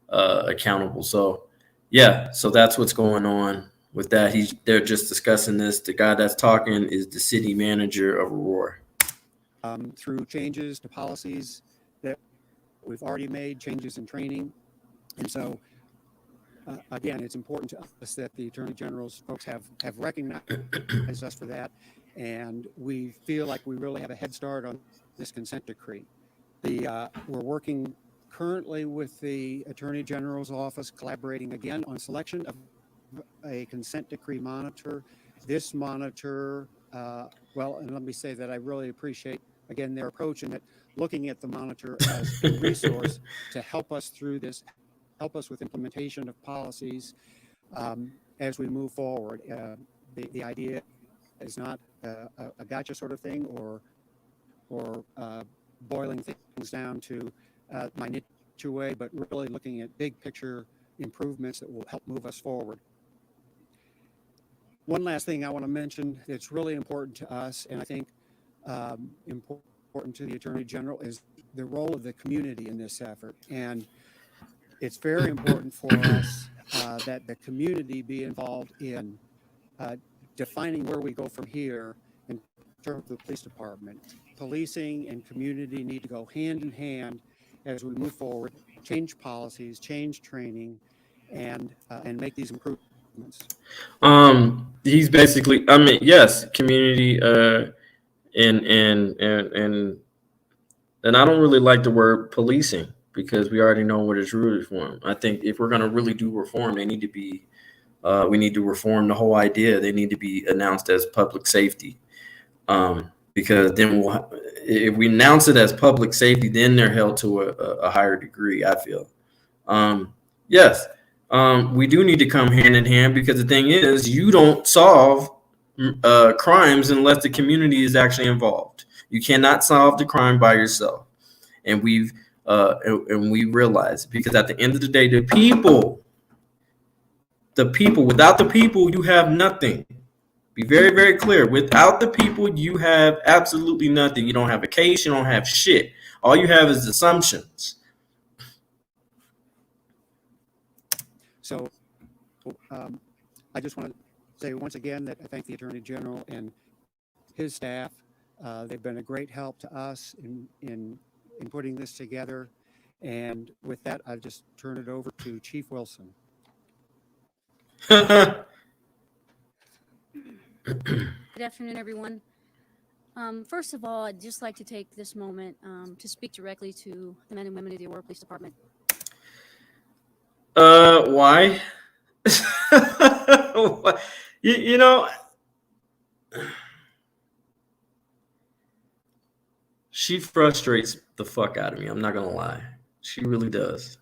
accountable. So yeah, so that's what's going on with that. They're just discussing this. The guy that's talking is the city manager of Aurora. Through changes to policies that we've already made, changes in training. And so, again, it's important to us that the Attorney General's folks have recognized us for that. And we feel like we really have a head start on this consent decree. We're working currently with the Attorney General's office, collaborating again on selection of a consent decree monitor. This monitor, and let me say that I really appreciate, again, their approach in that looking at the monitor as a resource to help us through this, help us with implementation of policies as we move forward. The idea is not a gotcha sort of thing or boiling things down to minute way, but really looking at big picture improvements that will help move us forward. One last thing I want to mention that's really important to us, and I think important to the Attorney General, is the role of the community in this effort. And it's very important for us that the community be involved in defining where we go from here in terms of the police department. Policing and community need to go hand in hand as we move forward, change policies, change training, and make these improvements. He's basically, I mean, yes, community, and I don't really like the word policing because we already know what it's rooted for. I think if we're going to really do reform, they need to be, we need to reform the whole idea. They need to be announced as public safety. Because then if we announce it as public safety, then they're held to a higher degree, I feel. Yes, we do need to come hand in hand, because the thing is, you don't solve crimes unless the community is actually involved. You cannot solve the crime by yourself. And we realize, because at the end of the day, the people, without the people, you have nothing. Be very, very clear. Without the people, you have absolutely nothing. You don't have a case. You don't have shit. All you have is assumptions. So I just want to say once again that I thank the Attorney General and his staff. They've been a great help to us in putting this together. And with that, I'll just turn it over to Chief Wilson. Good afternoon, everyone. First of all, I'd just like to take this moment to speak directly to the men and women of the Aurora Police Department. Why? you know, she frustrates the fuck out of me. I'm not gonna lie. She really does.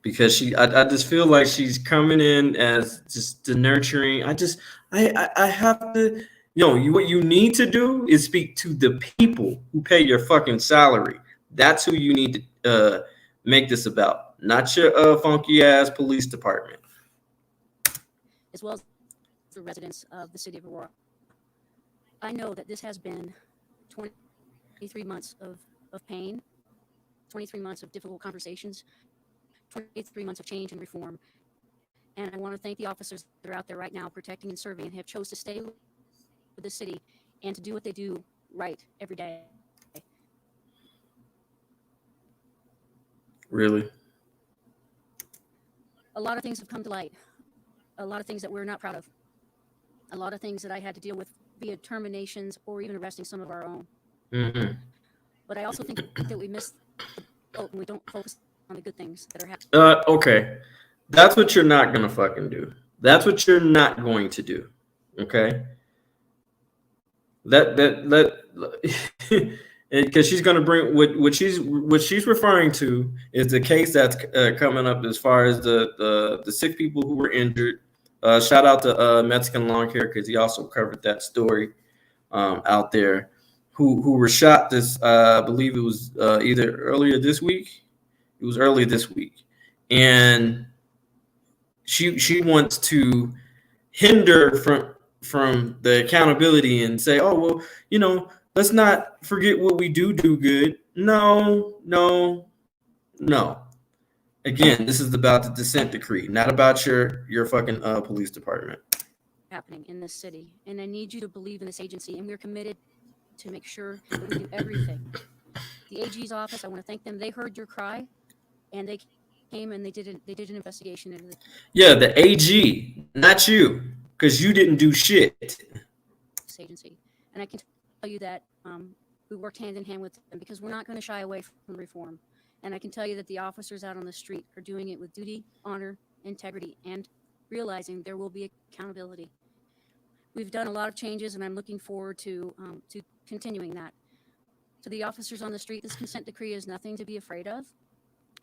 Because I just feel like she's coming in as just the nurturing. I have to, what you need to do is speak to the people who pay your fucking salary. That's who you need to make this about, not your funky ass police department. As well as the residents of the city of Aurora. I know that this has been 23 months of pain, 23 months of difficult conversations, 23 months of change and reform. And I want to thank the officers that are out there right now protecting and serving and have chose to stay with the city and to do what they do right every day. Really? A lot of things have come to light. A lot of things that we're not proud of. A lot of things that I had to deal with via terminations or even arresting some of our own. Mm-hmm. But I also think that we miss the boat and we don't focus on the good things that are happening. Okay. That's what you're not gonna fucking do. That's what you're not going to do. Okay. Because she's gonna bring what she's referring to is the case that's coming up as far as the 6 people who were injured. Shout out to Mexican Lawn Care because he also covered that story out there. Who were shot this? I believe it was either earlier this week. It was early this week, and she wants to hinder from the accountability and say, oh well, let's not forget what we do good. No. Again, this is about the dissent decree, not about your fucking police department. Happening in this city, and I need you to believe in this agency, and we're committed to make sure that we do everything. The AG's office, I want to thank them. They heard your cry, and they came and they did an investigation into this. Yeah, the AG, not you, because you didn't do shit. This agency, and I can tell you that we worked hand in hand with them because we're not going to shy away from reform. And I can tell you that the officers out on the street are doing it with duty, honor, integrity, and realizing there will be accountability. We've done a lot of changes, and I'm looking forward to continuing that. To the officers on the street, this consent decree is nothing to be afraid of.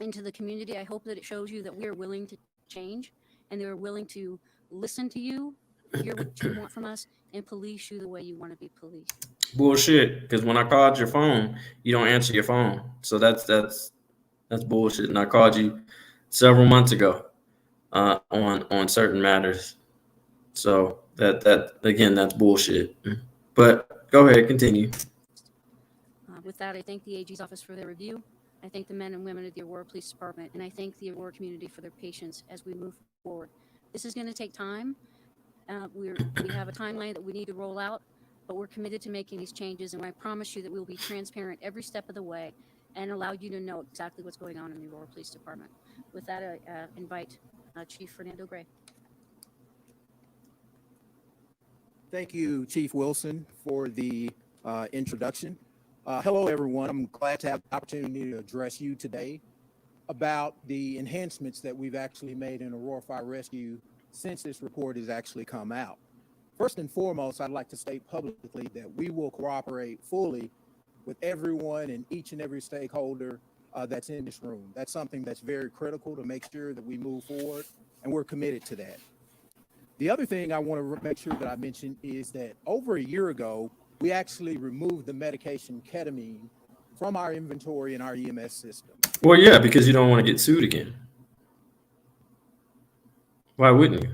And to the community, I hope that it shows you that we are willing to change, and they're willing to listen to you, hear what you want from us, and police you the way you want to be policed. Bullshit. Because when I called your phone, you don't answer your phone. So that's bullshit. And I called you several months ago on certain matters. So that again, that's bullshit. But go ahead, continue. With that, I thank the AG's office for their review. I thank the men and women of the Aurora Police Department, and I thank the Aurora community for their patience as we move forward. This is going to take time. We have a timeline that we need to roll out, but we're committed to making these changes, and I promise you that we'll be transparent every step of the way and allow you to know exactly what's going on in the Aurora Police Department. With that, I invite Chief Fernando Gray. Thank you, Chief Wilson, for the introduction. Hello, everyone. I'm glad to have the opportunity to address you today about the enhancements that we've actually made in Aurora Fire Rescue since this report has actually come out. First and foremost, I'd like to state publicly that we will cooperate fully with everyone and each and every stakeholder that's in this room. That's something that's very critical to make sure that we move forward, and we're committed to that. The other thing I want to make sure that I mention is that over a year ago, we actually removed the medication ketamine from our inventory in our EMS system. Well, yeah, because you don't want to get sued again. Why wouldn't you?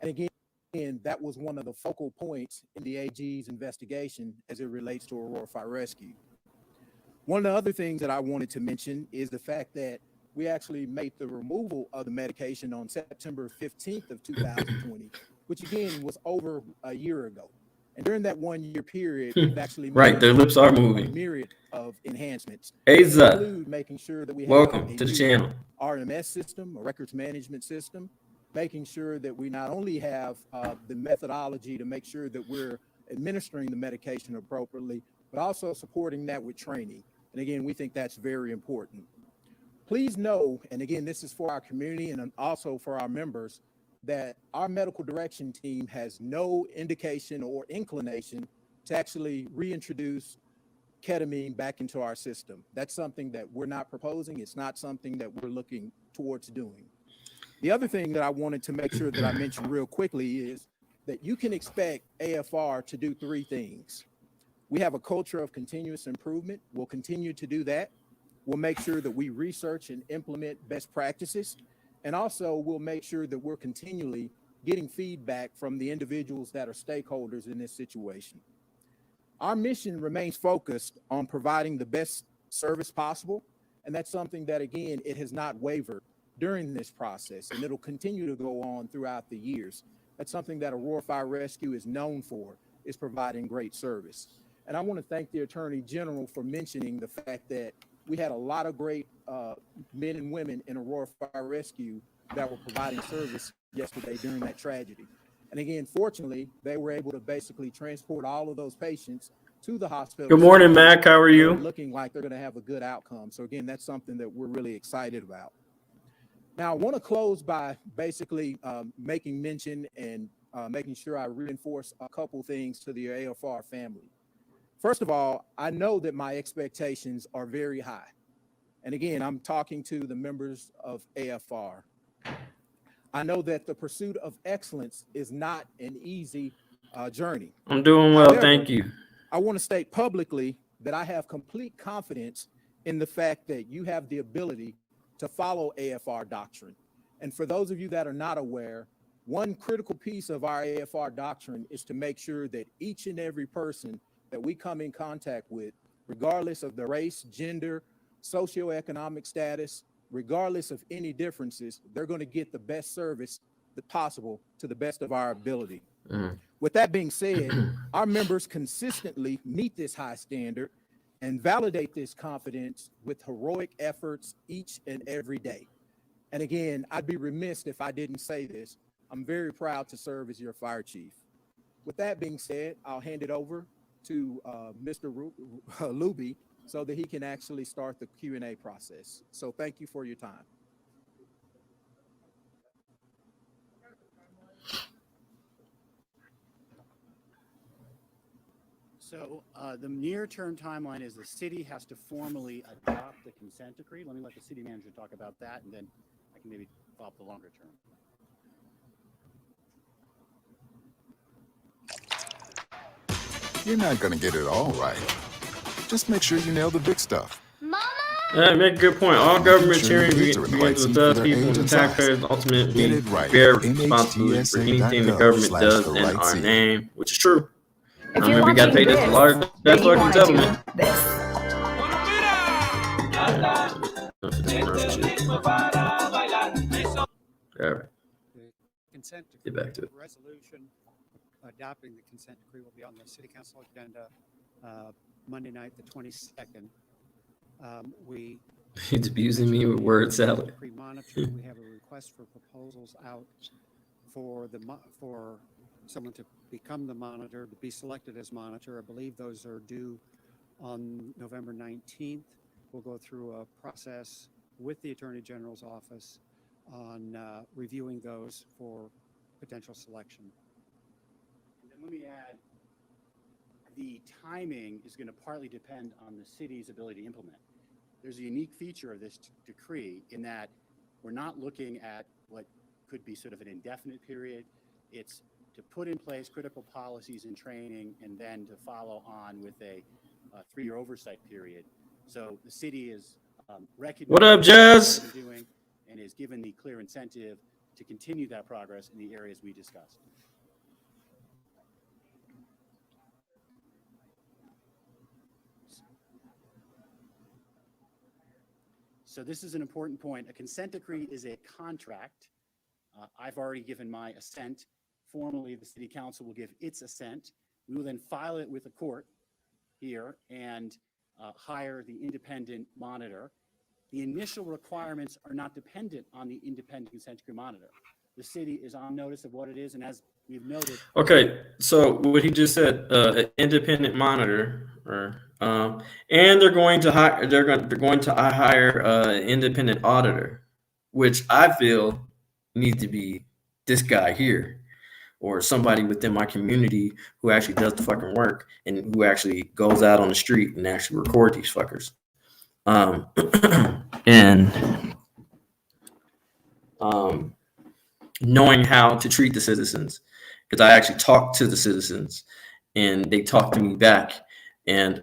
And again, again, that was one of the focal points in the AG's investigation as it relates to Aurora Fire Rescue. One of the other things that I wanted to mention is the fact that we actually made the removal of the medication on September 15th of 2020, which again was over a year ago. And during that 1 year period, we've actually Right, their lips are a moving. myriad of enhancements. Aza, Include making sure that we have welcome a to the new channel. RMS system, a records management system, making sure that we not only have the methodology to make sure that we're administering the medication appropriately, but also supporting that with training. And again, we think that's very important. Please know, and again, this is for our community and also for our members, that our medical direction team has no indication or inclination to actually reintroduce ketamine back into our system. That's something that we're not proposing. It's not something that we're looking towards doing. The other thing that I wanted to make sure that I mentioned real quickly is that you can expect AFR to do three things. We have a culture of continuous improvement. We'll continue to do that. We'll make sure that we research and implement best practices. And also we'll make sure that we're continually getting feedback from the individuals that are stakeholders in this situation. Our mission remains focused on providing the best service possible. And that's something that, again, it has not wavered during this process, and it'll continue to go on throughout the years. That's something that Aurora Fire Rescue is known for, is providing great service. And I want to thank the Attorney General for mentioning the fact that we had a lot of great men and women in Aurora Fire Rescue that were providing service yesterday during that tragedy. And again, fortunately, they were able to basically transport all of those patients to the hospital. Good morning, Mac. How are you? Looking like they're going to have a good outcome. So again, that's something that we're really excited about. Now, I want to close by basically making mention and making sure I reinforce a couple things to the AFR family. First of all, I know that my expectations are very high. And again, I'm talking to the members of AFR. I know that the pursuit of excellence is not an easy journey. I'm doing well, thank you. I want to state publicly that I have complete confidence in the fact that you have the ability to follow AFR doctrine. And for those of you that are not aware, one critical piece of our AFR doctrine is to make sure that each and every person that we come in contact with, regardless of the race, gender, socioeconomic status, regardless of any differences, they're going to get the best service possible to the best of our ability. With that being said, our members consistently meet this high standard and validate this confidence with heroic efforts each and every day. And again, I'd be remiss if I didn't say this. I'm very proud to serve as your fire chief. With that being said, I'll hand it over to Mr. Luby so that he can actually start the Q&A process. So thank you for your time. So the near-term timeline is the city has to formally adopt the consent decree. Let me let the city manager talk about that, and then I can maybe follow up the longer term. You're not going to get it all right. Just make sure you nail the big stuff. That make a good point. All government tyranny begins with us, people, and the taxpayers. Ultimately, bear responsibility for anything the government does in our name, which is true. If you we got to pay this large then you fucking want settlement. to do this. All right. Consent Get back to it. resolution adopting the consent decree will be on the city council agenda Monday night, the 22nd. He's abusing me with word salad. Monitor. We have a request for proposals out for someone to become the monitor, to be selected as monitor. I believe those are due on November 19th. We'll go through a process with the Attorney General's office on reviewing those for potential selection. And then let me add, the timing is going to partly depend on the city's ability to implement. There's a unique feature of this decree in that we're not looking at what could be sort of an indefinite period. It's to put in place critical policies and training, and then to follow on with a 3-year oversight period. So the city is recognizing What up, Jazz? what we're doing and is given the clear incentive to continue that progress in the areas we discussed. So this is an important point. A consent decree is a contract. I've already given my assent. Formally, the city council will give its assent. We will then file it with the court here and hire the independent monitor. The initial requirements are not dependent on the independent consent decree monitor. The city is on notice of what it is, and as we've noted. Okay, so what he just said, an independent monitor, and they're going to hire an independent auditor, which I feel needs to be this guy here, or somebody within my community who actually does the fucking work and who actually goes out on the street and actually record these fuckers. And knowing how to treat the citizens, because I actually talked to the citizens and they talked to me back, and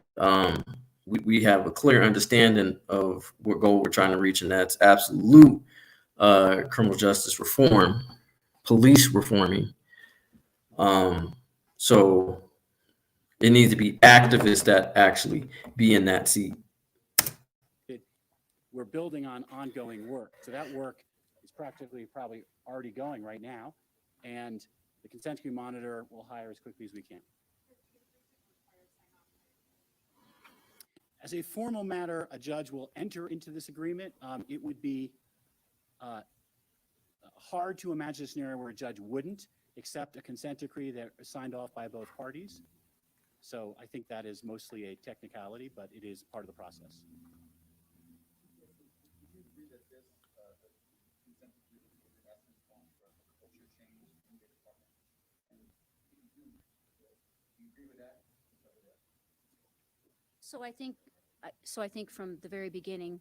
we have a clear understanding of what goal we're trying to reach, and that's absolute criminal justice reform, police reforming. So it needs to be activists that actually be in that seat. We're building on ongoing work. So that work is practically probably already going right now. And the consent decree monitor will hire as quickly as we can. As a formal matter, a judge will enter into this agreement. It would be hard to imagine a scenario where a judge wouldn't accept a consent decree that is signed off by both parties. So I think that is mostly a technicality, but it is part of the process. So I think from the very beginning,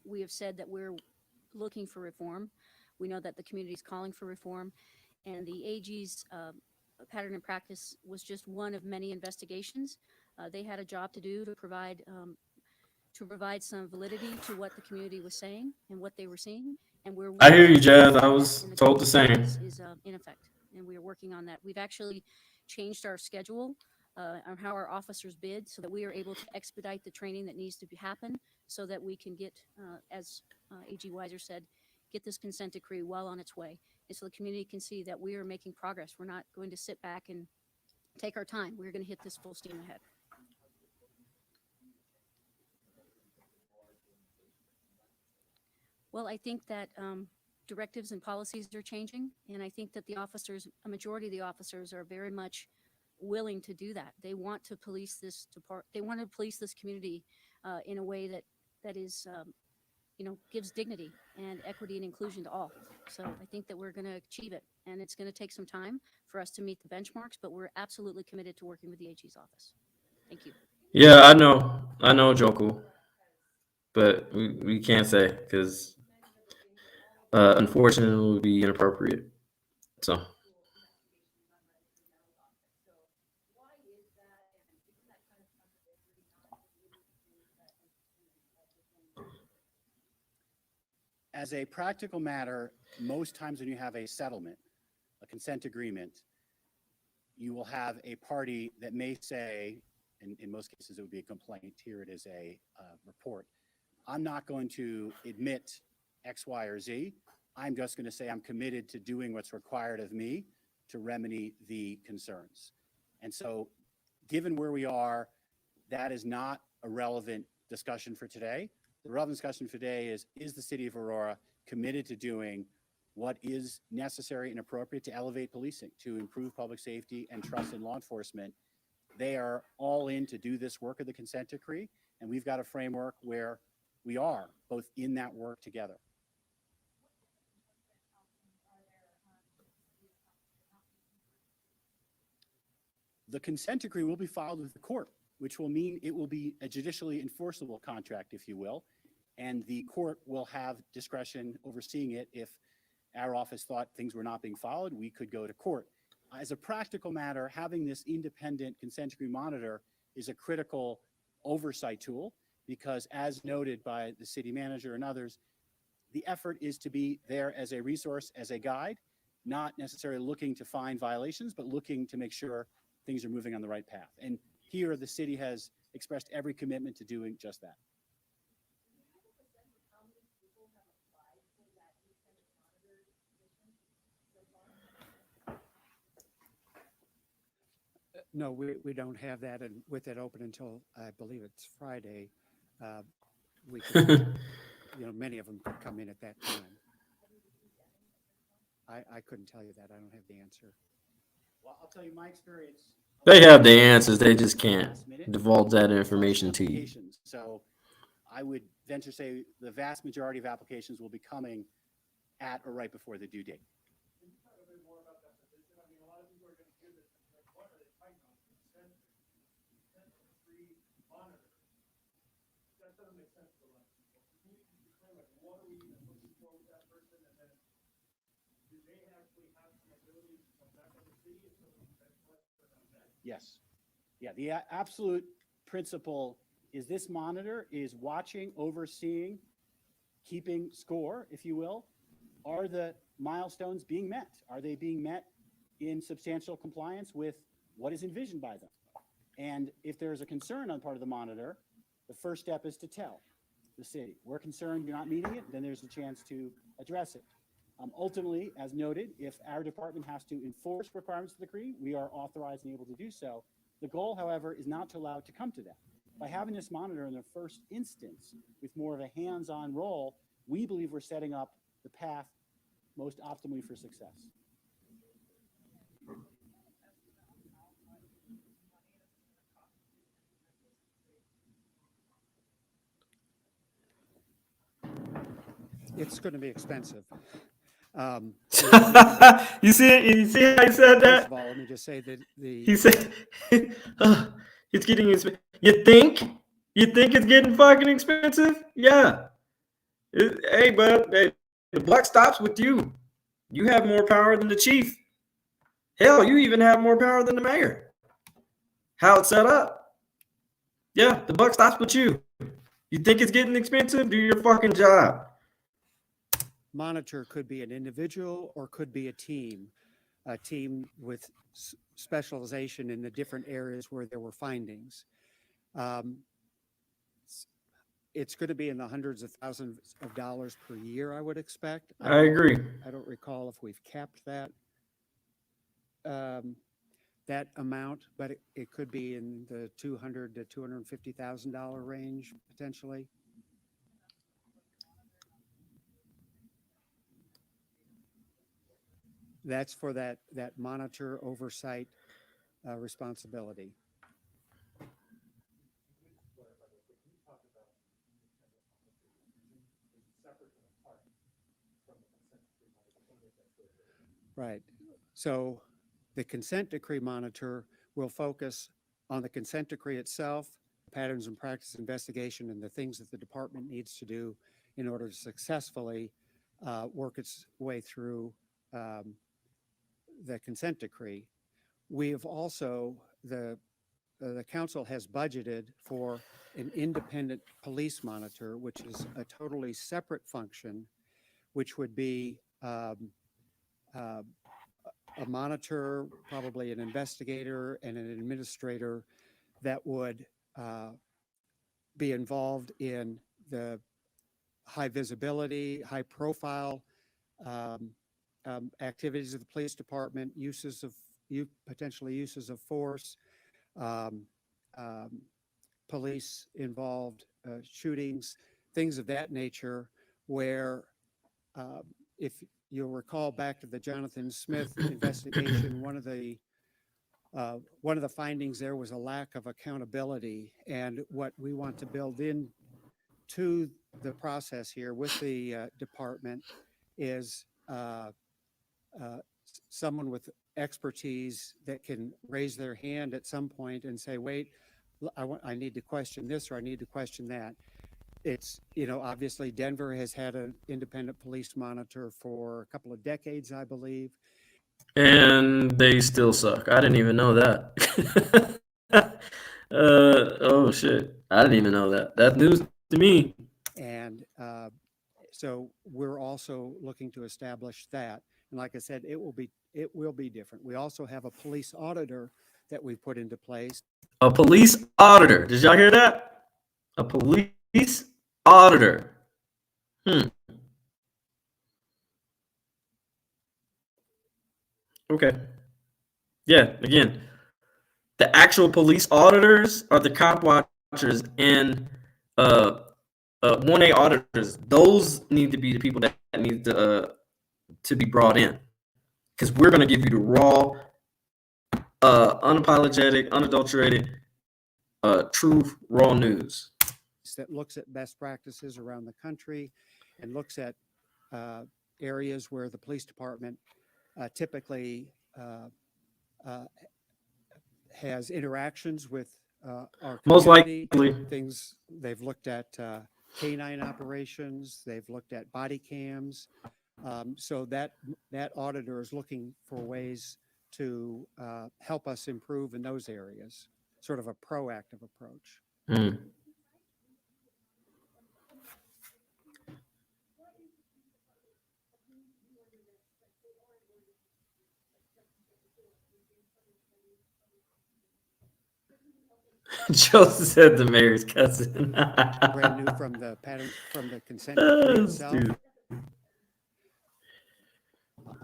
we have said that we're looking for reform. We know that the community is calling for reform, and the AG's pattern and practice was just one of many investigations. They had a job to do to provide some validity to what the community was saying and what they were seeing. And I hear you, Jazz. I was told the same. Is in effect, and we are working on that. We've actually changed our schedule on how our officers bid so that we are able to expedite the training that needs to happen so that we can get, as AG Weiser said, get this consent decree well on its way. And so the community can see that we are making progress. We're not going to sit back and take our time. We're going to hit this full steam ahead. Well, I think that directives and policies are changing, and I think that the officers, a majority of the officers, are very much willing to do that. They want to police this they want to police this community in a way that is, gives dignity and equity and inclusion to all. So I think that we're going to achieve it, and it's going to take some time for us to meet the benchmarks, but we're absolutely committed to working with the AG's office. Thank you. Yeah, I know, Joko, but we can't say because unfortunately it would be inappropriate. So. As a practical matter, most times when you have a settlement, a consent agreement, you will have a party that may say, and in most cases it would be a complaint, here it is a report, I'm not going to admit X, Y, or Z. I'm just going to say I'm committed to doing what's required of me to remedy the concerns. And so given where we are, that is not a relevant discussion for today. The relevant discussion for today is the city of Aurora committed to doing what is necessary and appropriate to elevate policing, to improve public safety and trust in law enforcement? They are all in to do this work of the consent decree, and we've got a framework where we are both in that work together. The consent decree will be filed with the court, which will mean it will be a judicially enforceable contract, if you will, and the court will have discretion overseeing it. If our office thought things were not being followed, we could go to court. As a practical matter, having this independent consent decree monitor is a critical oversight tool because, as noted by the city manager and others, the effort is to be there as a resource, as a guide, not necessarily looking to find violations, but looking to make sure things are moving on the right path. And here, the city has expressed every commitment to doing just that. No, we don't have that, and with it open until, I believe it's Friday, we could, many of them could come in at that time. I couldn't tell you that. I don't have the answer. Well, I'll tell you my experience. They have the answers. They just can't divulge that information to you. So I would venture to say the vast majority of applications will be coming at or right before the due date. Yes. Yeah, the absolute principle is this monitor is watching, overseeing, keeping score, if you will. Are the milestones being met? Are they being met in substantial compliance with what is envisioned by them? And if there's a concern on part of the monitor, the first step is to tell the city, we're concerned you're not meeting it, then there's a chance to address it. Ultimately, as noted, if our department has to enforce requirements of the decree, we are authorized and able to do so. The goal, however, is not to allow it to come to that. By having this monitor in the first instance with more of a hands-on role, we believe we're setting up the path most optimally for success. It's going to be expensive. You see how he said that? First of all, let me just say that he said it's getting expensive. You think it's getting fucking expensive? Yeah. Hey, bud, hey, the buck stops with you. You have more power than the chief. Hell, you even have more power than the mayor. How it's set up. Yeah, the buck stops with you. You think it's getting expensive? Do your fucking job. Monitor could be an individual or could be a team with specialization in the different areas where there were findings. It's going to be in the hundreds of thousands of dollars per year, I would expect. I agree. I don't recall if we've capped that that amount, but it could be in the $200,000 to $250,000 range potentially. That's for that monitor oversight responsibility. Right. So the consent decree monitor will focus on the consent decree itself, patterns and practice investigation, and the things that the department needs to do in order to successfully work its way through the consent decree. We have also, the council has budgeted for an independent police monitor, which is a totally separate function, which would be a monitor, probably an investigator and an administrator that would be involved in the high visibility, high profile activities of the police department, potentially uses of force, police involved shootings, things of that nature, where if you'll recall back to the Jonathan Smith investigation, one of the findings there was a lack of accountability, and what we want to build in to the process here with the department is someone with expertise that can raise their hand at some point and say, wait, I need to question this or I need to question that. It's, obviously Denver has had an independent police monitor for a couple of decades, I believe. And they still suck. I didn't even know that. Oh shit. I didn't even know that. That's news to me. And so we're also looking to establish that. And like I said, it will be different. We also have a police auditor that we put into place. A police auditor. Did y'all hear that? A police auditor. Okay. Yeah, again, The actual police auditors are the cop watchers and 1A auditors. Those need to be the people that need to be brought in, because we're going to give you the raw, unapologetic, unadulterated, truth, raw news. That looks at best practices around the country and looks at areas where the police department typically has interactions with our community. Most likely. Things they've looked at canine operations, they've looked at body cams. So that auditor is looking for ways to help us improve in those areas, sort of a proactive approach. Joseph said the mayor's cousin. Brand new from the pattern, from the consent decree itself. Dude.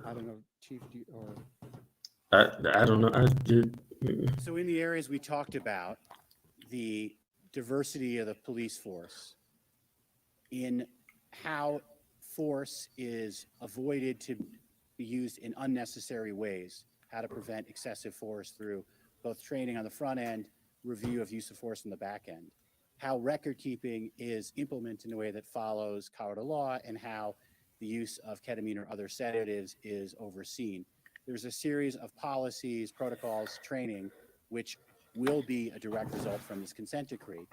I don't know, Chief, or I don't know. So in the areas we talked about, the diversity of the police force, in how force is avoided to be used in unnecessary ways, how to prevent excessive force through both training on the front end, review of use of force on the back end, how record keeping is implemented in a way that follows Colorado law, and how the use of ketamine or other sedatives is overseen. There's a series of policies, protocols, training, which will be a direct result from this consent decree.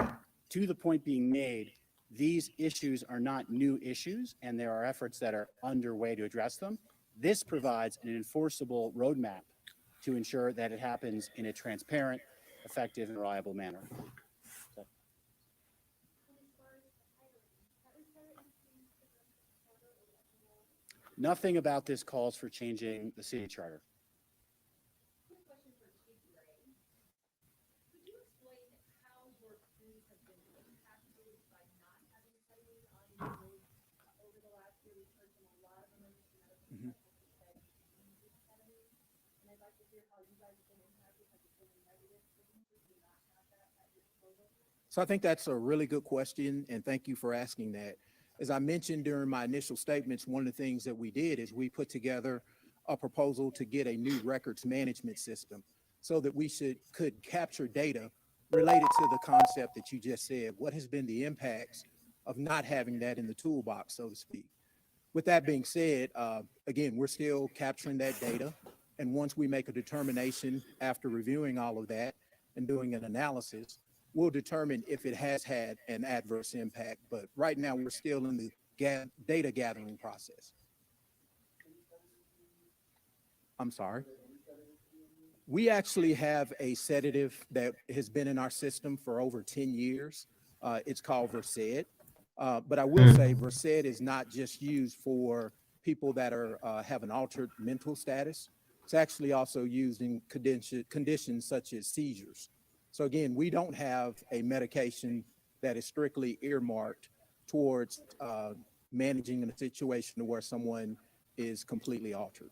To the point being made, these issues are not new issues, and there are efforts that are underway to address them. This provides an enforceable roadmap to ensure that it happens in a transparent, effective, and reliable manner. So. Nothing about this calls for changing the city charter. So I think that's a really good question, and thank you for asking that. As I mentioned during my initial statements, one of the things that we did is we put together a proposal to get a new records management system so that we could capture data related to the concept that you just said. What has been the impacts of not having that in the toolbox, so to speak? With that being said, again, we're still capturing that data. And once we make a determination after reviewing all of that and doing an analysis, we'll determine if it has had an adverse impact. But right now, we're still in the data gathering process. I'm sorry. We actually have a sedative that has been in our system for over 10 years. It's called Versed. But I will say Versed is not just used for people that are have an altered mental status. It's actually also used in conditions such as seizures. So again, we don't have a medication that is strictly earmarked towards managing in a situation where someone is completely altered.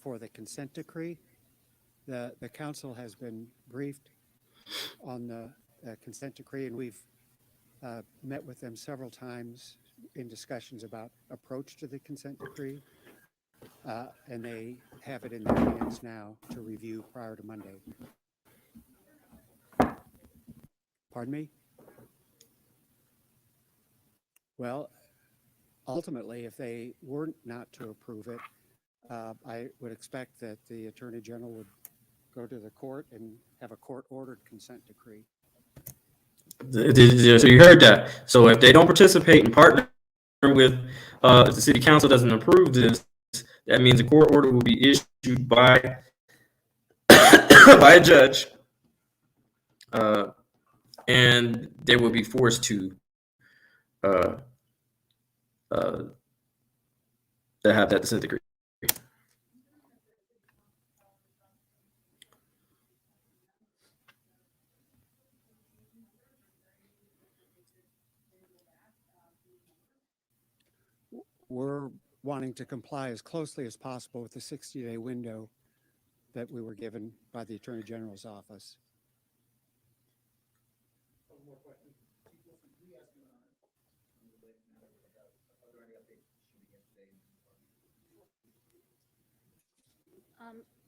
For the consent decree, the council has been briefed on the consent decree, and we've met with them several times in discussions about approach to the consent decree, and they have it in their hands now to review prior to Monday. Pardon me? Well, ultimately, if they were not to approve it, I would expect that the Attorney General would go to the court and have a court-ordered consent decree. So you heard that. So if they don't participate and partner with, if the city council doesn't approve this, that means a court order will be issued by by a judge, and they will be forced to have that consent decree. we're wanting to comply as closely as possible with the 60-day window that we were given by the Attorney General's office.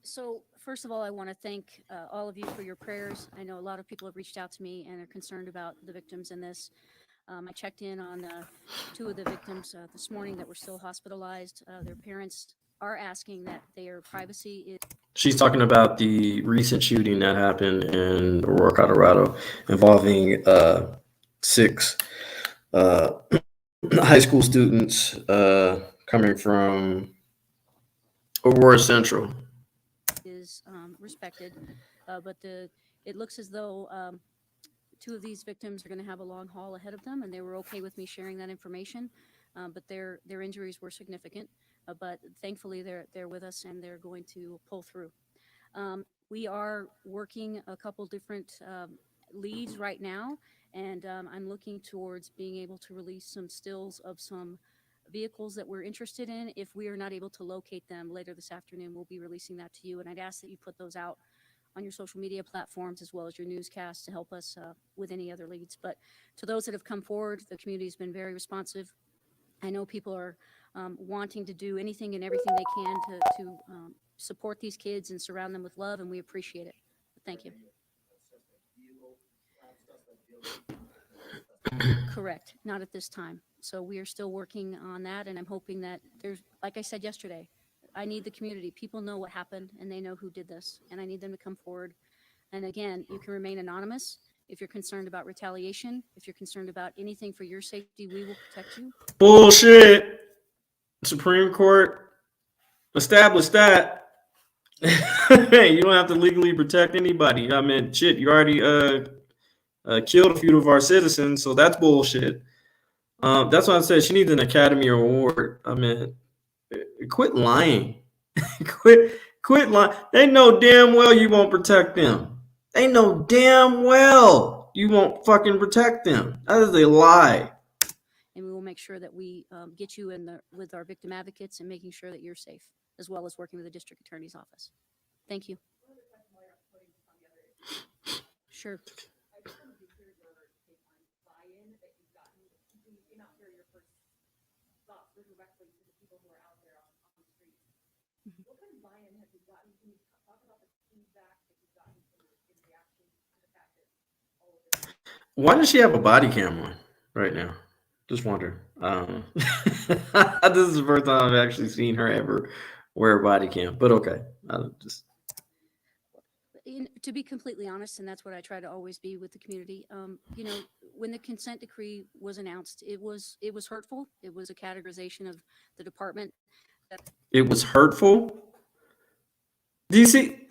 So first of all, I want to thank all of you for your prayers. I know a lot of people have reached out to me and are concerned about the victims in this. I checked in on 2 of the victims this morning that were still hospitalized. Their parents are asking that their privacy is. She's talking about the recent shooting that happened in Aurora, Colorado, involving 6 high school students coming from Aurora Central. Is respected, but it looks as though 2 of these victims are going to have a long haul ahead of them, and they were okay with me sharing that information. But their injuries were significant. But thankfully, they're with us, and they're going to pull through. We are working a couple different leads right now, and I'm looking towards being able to release some stills of some vehicles that we're interested in. If we are not able to locate them later this afternoon, we'll be releasing that to you, and I'd ask that you put those out on your social media platforms as well as your newscasts to help us with any other leads. But to those that have come forward, the community has been very responsive. I know people are wanting to do anything and everything they can to support these kids and surround them with love, and we appreciate it. Thank you. Correct. Not at this time. So we are still working on that, and I'm hoping that there's, like I said yesterday, I need the community. People know what happened, and they know who did this, and I need them to come forward. And again, you can remain anonymous. If you're concerned about retaliation, if you're concerned about anything for your safety, we will protect you. Bullshit. Supreme Court established that. You don't have to legally protect anybody. I mean, shit, you already killed a few of our citizens, so that's bullshit. That's why I said she needs an Academy Award. I mean, quit lying. quit lying. They know damn well you won't protect them. They know damn well you won't fucking protect them. That is a lie. And we will make sure that we get you in with our victim advocates and making sure that you're safe, as well as working with the district attorney's office. Thank you. Sure. Why does she have a body cam on right now? Just wonder. This is the first time I've actually seen her ever wear a body cam, but okay. To be completely honest, and that's what I try to always be with the community. You know, when the consent decree was announced, it was hurtful. It was a categorization of the department. It was hurtful. Do you see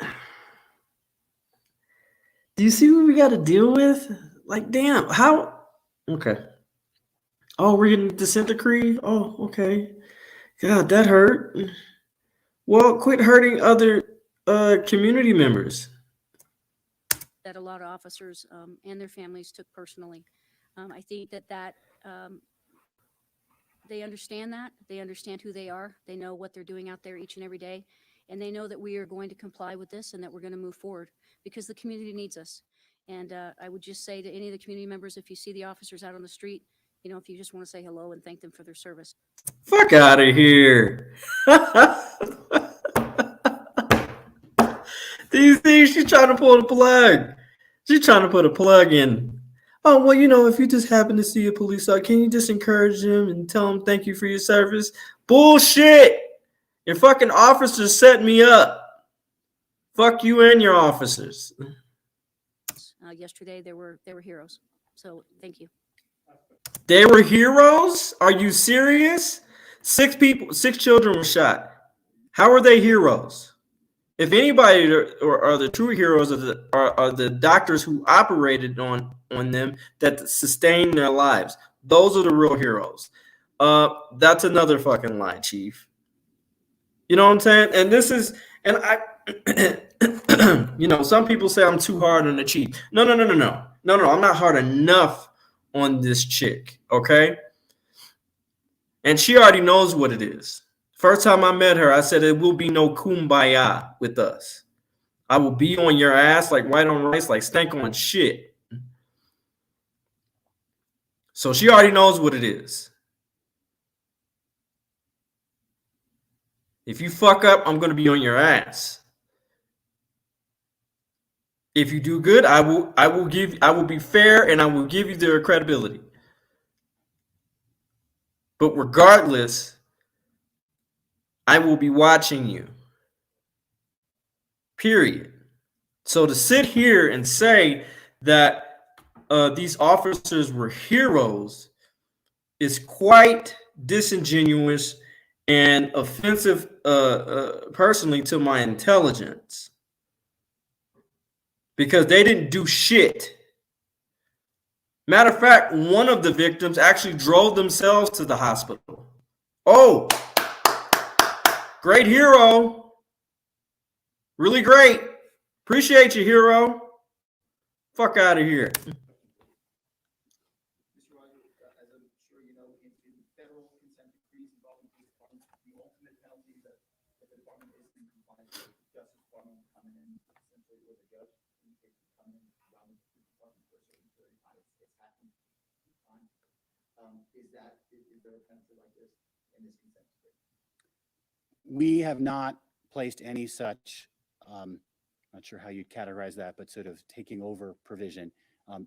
what we got to deal with? Like, damn, how? Okay. Oh, we're getting the consent decree? Oh, okay. God, that hurt. Well, quit hurting other community members. That a lot of officers and their families took personally. I think that they understand that. They understand who they are. They know what they're doing out there each and every day. And they know that we are going to comply with this and that we're going to move forward because the community needs us. And I would just say to any of the community members, if you see the officers out on the street, you know, if you just want to say hello and thank them for their service. Fuck out of here. These things, she's trying to pull the plug. She's trying to put a plug in. Oh, well, you know, if you just happen to see a police officer, can you just encourage them and tell them thank you for your service? Bullshit. Your fucking officers set me up. Fuck you and your officers. Yesterday, they were heroes. So thank you. They were heroes? Are you serious? 6 children were shot. How are they heroes? If anybody are the true heroes are the doctors who operated on them that sustained their lives. Those are the real heroes. That's another fucking lie, Chief. You know what I'm saying? And this is, and I, you know, some people say I'm too hard on the Chief. No. I'm not hard enough on this chick. Okay. And she already knows what it is. First time I met her, I said it will be no kumbaya with us. I will be on your ass like white on rice, like stank on shit. So she already knows what it is. If you fuck up, I'm going to be on your ass. If you do good, I will be fair and I will give you their credibility. But regardless, I will be watching you. Period. So to sit here and say that these officers were heroes is quite disingenuous and offensive personally to my intelligence, because they didn't do shit. Matter of fact, one of the victims actually drove themselves to the hospital. Oh, great hero. Really great. Appreciate you, hero. Fuck out of here. We have not placed any such, not sure how you'd categorize that, but sort of taking over provision.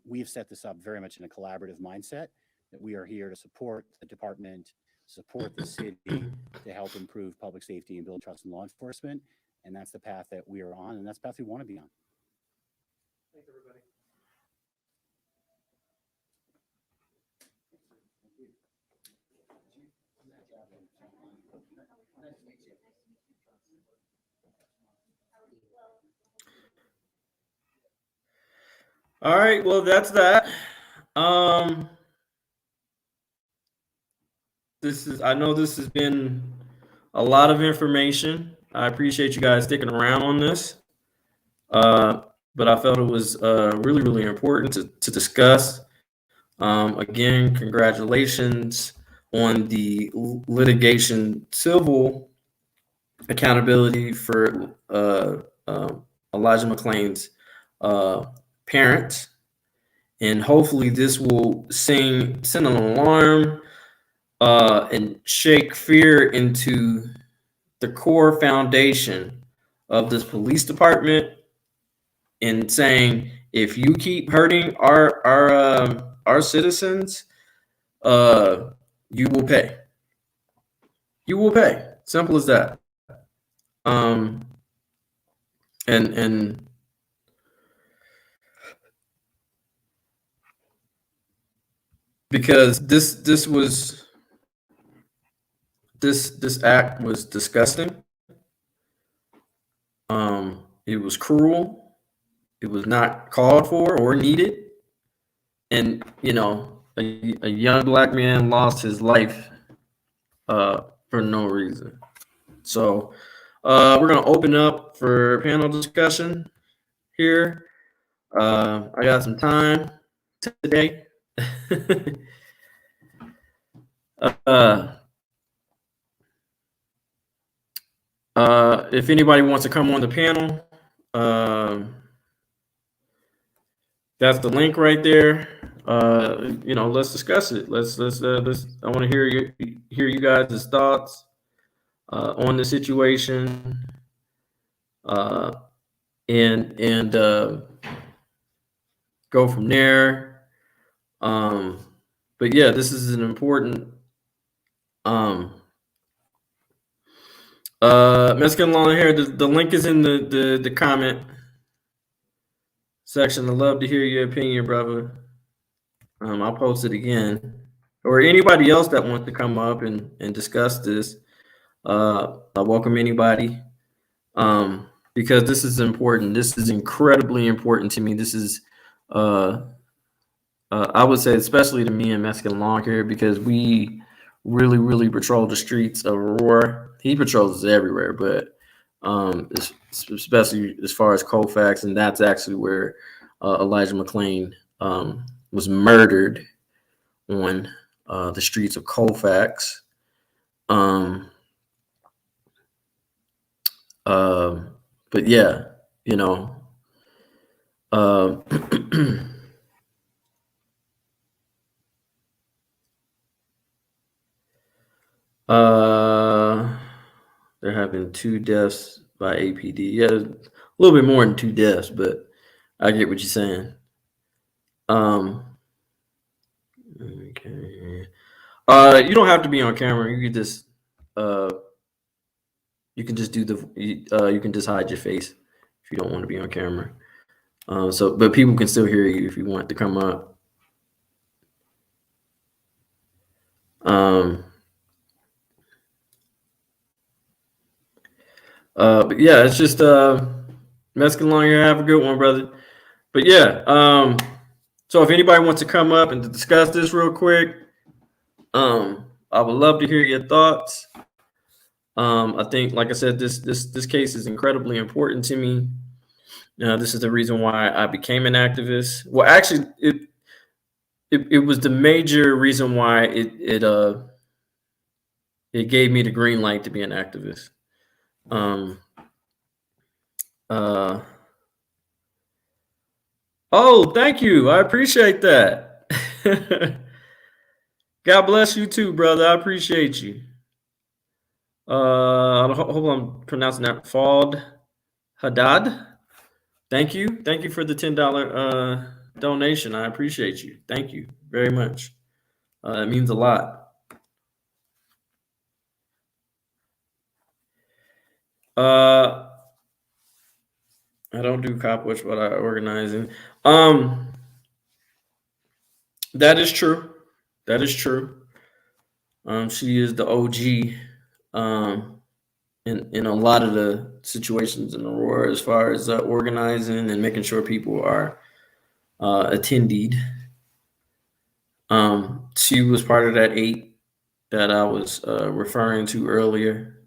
We have set this up very much in a collaborative mindset, that we are here to support the department, support the city, to help improve public safety and build trust in law enforcement. And that's the path that we are on, and that's the path we want to be on. Thanks, everybody. All right, well, that's that. I know this has been a lot of information. I appreciate you guys sticking around on this. But I felt it was really, really important to discuss. Again, congratulations on the litigation civil accountability for Elijah McClain's parents. And hopefully this will send an alarm and shake fear into the core foundation of this police department, in saying, if you keep hurting our citizens, you will pay. You will pay. Simple as that. And because this act was disgusting. It was cruel. It was not called for or needed. And, you know, a young black man lost his life for no reason. So we're going to open up for panel discussion here. I got some time today. If anybody wants to come on the panel, that's the link right there. You know, let's discuss it. Let's. I want to hear you guys' thoughts on the situation, and go from there. But yeah, this is an important. Mexican long hair. The link is in the comment section. I'd love to hear your opinion, brother. I'll post it again, or anybody else that wants to come up and discuss this. I welcome anybody, because this is important. This is incredibly important to me. This is, I would say, especially to me and Mexican long hair, because we really, really patrol the streets of Aurora. He patrols everywhere, but especially as far as Colfax, and that's actually where Elijah McClain was murdered, on the streets of Colfax. Um, but yeah, you know, uh, there have been 2 deaths by APD. Yeah, a little bit more than 2 deaths, but I get what you're saying. Okay. You don't have to be on camera. You can just do you can just hide your face if you don't want to be on camera. But people can still hear you if you want to come up. But yeah, it's just Mexican long here. Have a good one, brother. But yeah, so if anybody wants to come up and to discuss this real quick, I would love to hear your thoughts. I think, like I said, this case is incredibly important to me. This is the reason why I became an activist. Well, actually, it was the major reason why it gave me the green light to be an activist. Oh, thank you. I appreciate that. God bless you too, brother. I appreciate you. I hope I'm pronouncing that. Fald Haddad. Thank you. Thank you for the $10 donation. I appreciate you. Thank you very much. It means a lot. I don't do cop watch, but I organizing. That is true. That is true. She is the OG in a lot of the situations in Aurora as far as organizing and making sure people are attended. She was part of that 8 that I was referring to earlier.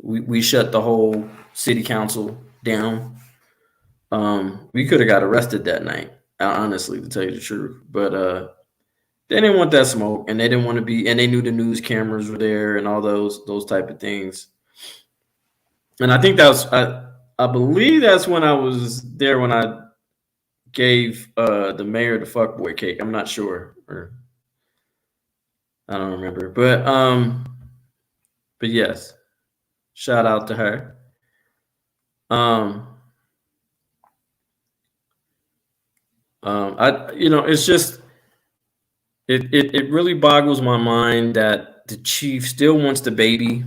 We shut the whole city council down. We could have got arrested that night, honestly, to tell you the truth. But they didn't want that smoke, and they didn't want to be, and they knew the news cameras were there and all those type of things. And I think I believe that's when I was there when I gave the mayor the fuckboy cake. I'm not sure, or I don't remember, but yes, shout out to her. It's just it really boggles my mind that the chief still wants to baby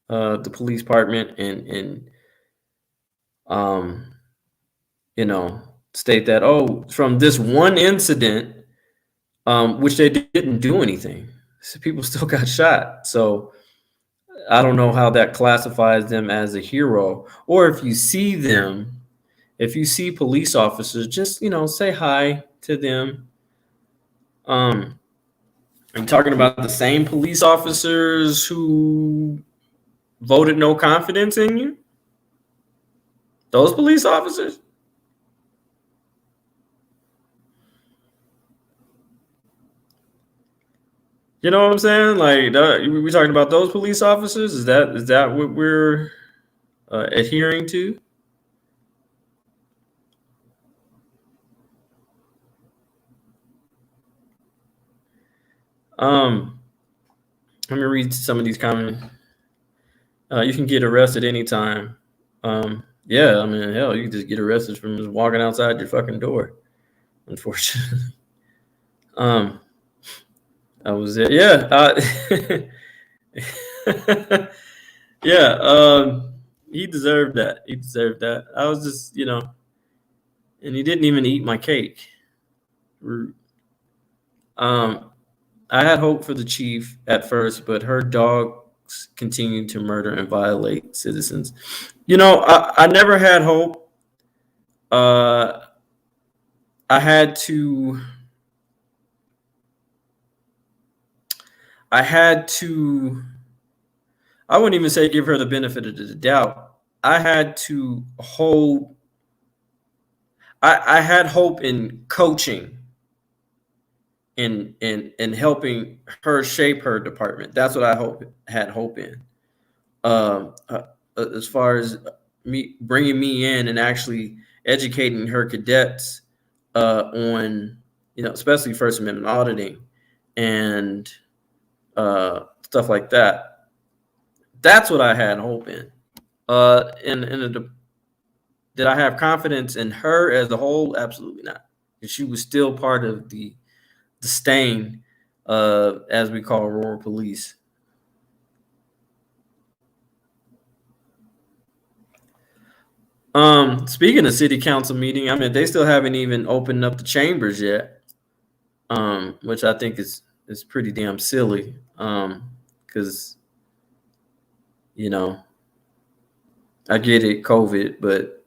the police department and state that, from this one incident, which they didn't do anything, so people still got shot. So I don't know how that classifies them as a hero, or if you see them, if you see police officers, just say hi to them. I'm talking about the same police officers who voted no confidence in you. Those police officers. You know what I'm saying? Like, we talking about those police officers? Is that what we're adhering to? Let me read some of these comments. You can get arrested anytime. Yeah, I mean, hell, you can just get arrested from just walking outside your fucking door. Unfortunately. I was there. Yeah. Yeah. He deserved that. He deserved that. I was just, and he didn't even eat my cake. Rude. I had hope for the chief at first, but her dogs continue to murder and violate citizens. I never had hope. I had to. I wouldn't even say give her the benefit of the doubt. I had to hold. I had hope in coaching in helping her shape her department. That's what I had hope in. As far as me bringing me in and actually educating her cadets on, especially First Amendment auditing and stuff like that. That's what I had hope in. Did I have confidence in her as a whole? Absolutely not. And she was still part of the stain, as we call Aurora Police. Speaking of city council meeting, I mean, they still haven't even opened up the chambers yet, which I think is pretty damn silly. Because I get it, COVID, but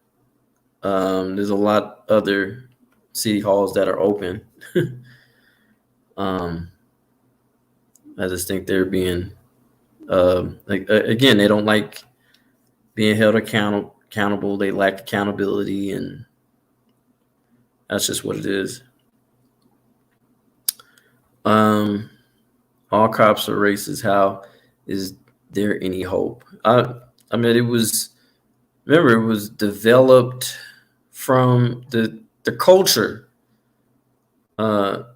there's a lot other city halls that are open. I just think they're being again, they don't like being held accountable. They lack accountability, and that's just what it is. All cops are racist. How is there any hope? I mean, it was developed from the culture. The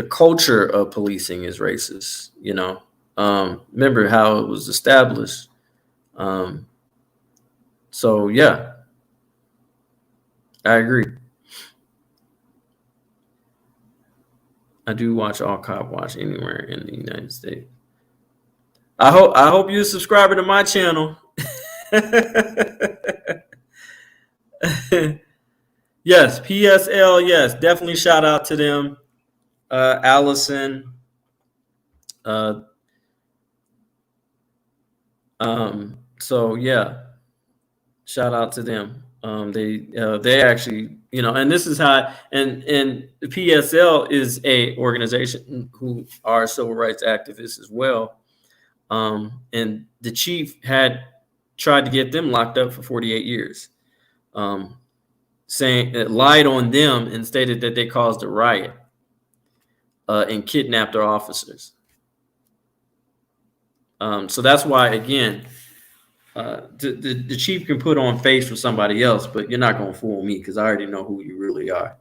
culture of policing is racist. Remember how it was established. So yeah, I agree. I do watch All Cop Watch anywhere in the United States. I hope you're a subscriber to my channel. Yes, PSL. Yes, definitely shout out to them. Allison. So yeah, shout out to them. They actually, and this is how, and the PSL is a organization who are civil rights activists as well. And the chief had tried to get them locked up for 48 years, saying it lied on them and stated that they caused a riot and kidnapped our officers. So that's why, again, the chief can put on face for somebody else, but you're not going to fool me because I already know who you really are.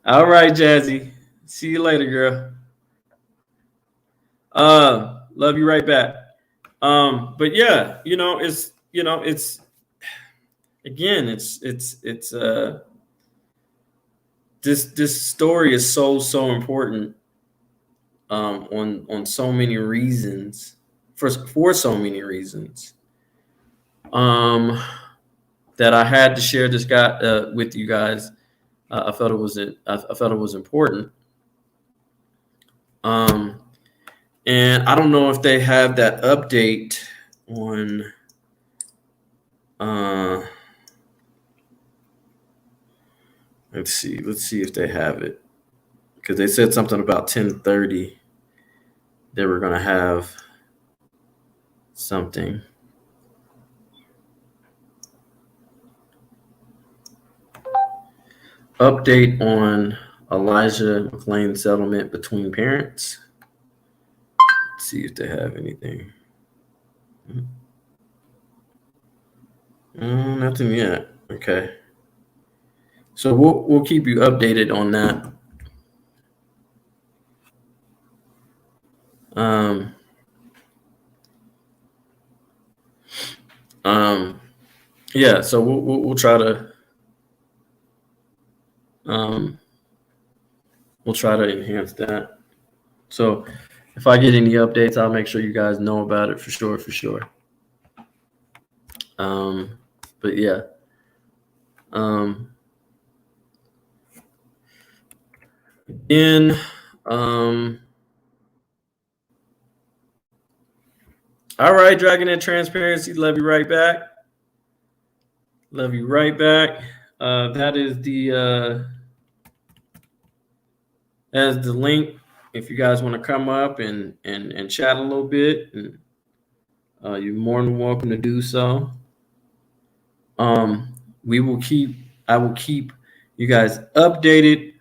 All right, Jazzy. See you later, girl. Love you right back. But yeah, it's again, it's this story is so important on so many reasons, for so many reasons, that I had to share this guy with you guys. I felt it was important. And I don't know if they have that update on let's see if they have it, because they said something about 10:30 they were going to have something. Update on Elijah McClain's settlement between parents. Let's see if they have anything. Nothing yet. Okay. So we'll keep you updated on that. Yeah. So we'll try to enhance that. So if I get any updates, I'll make sure you guys know about it for sure. But yeah. All right, Dragon and Transparency. Love you right back. That is the link. If you guys want to come up and chat a little bit, and you're more than welcome to do so. I will keep you guys updated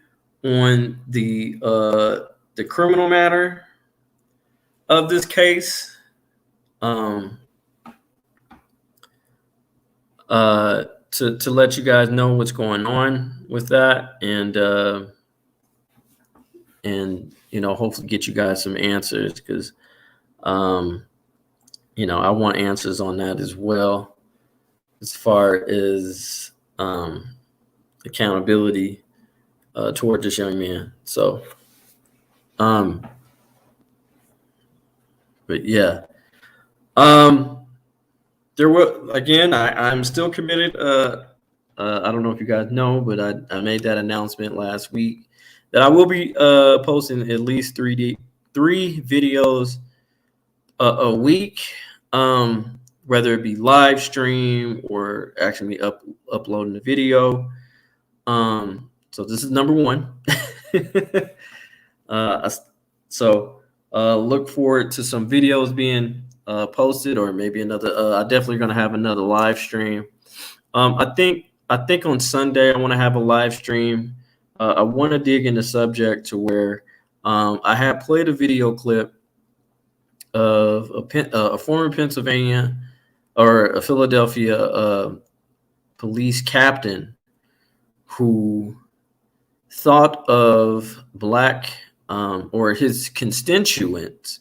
on the criminal matter of this case. To let you guys know what's going on with that, and hopefully get you guys some answers, because I want answers on that as well, as far as accountability toward this young man. So but yeah, there were, again, I'm still committed. I don't know if you guys know, but I made that announcement last week that I will be posting at least three videos a week, whether it be live stream or actually uploading the video. So this is number one. So look forward to some videos being posted, or maybe another. I definitely going to have another live stream. I think on Sunday I want to have a live stream. I want to dig in the subject to where I have played a video clip of a former Pennsylvania or a Philadelphia police captain who thought of black or his constituents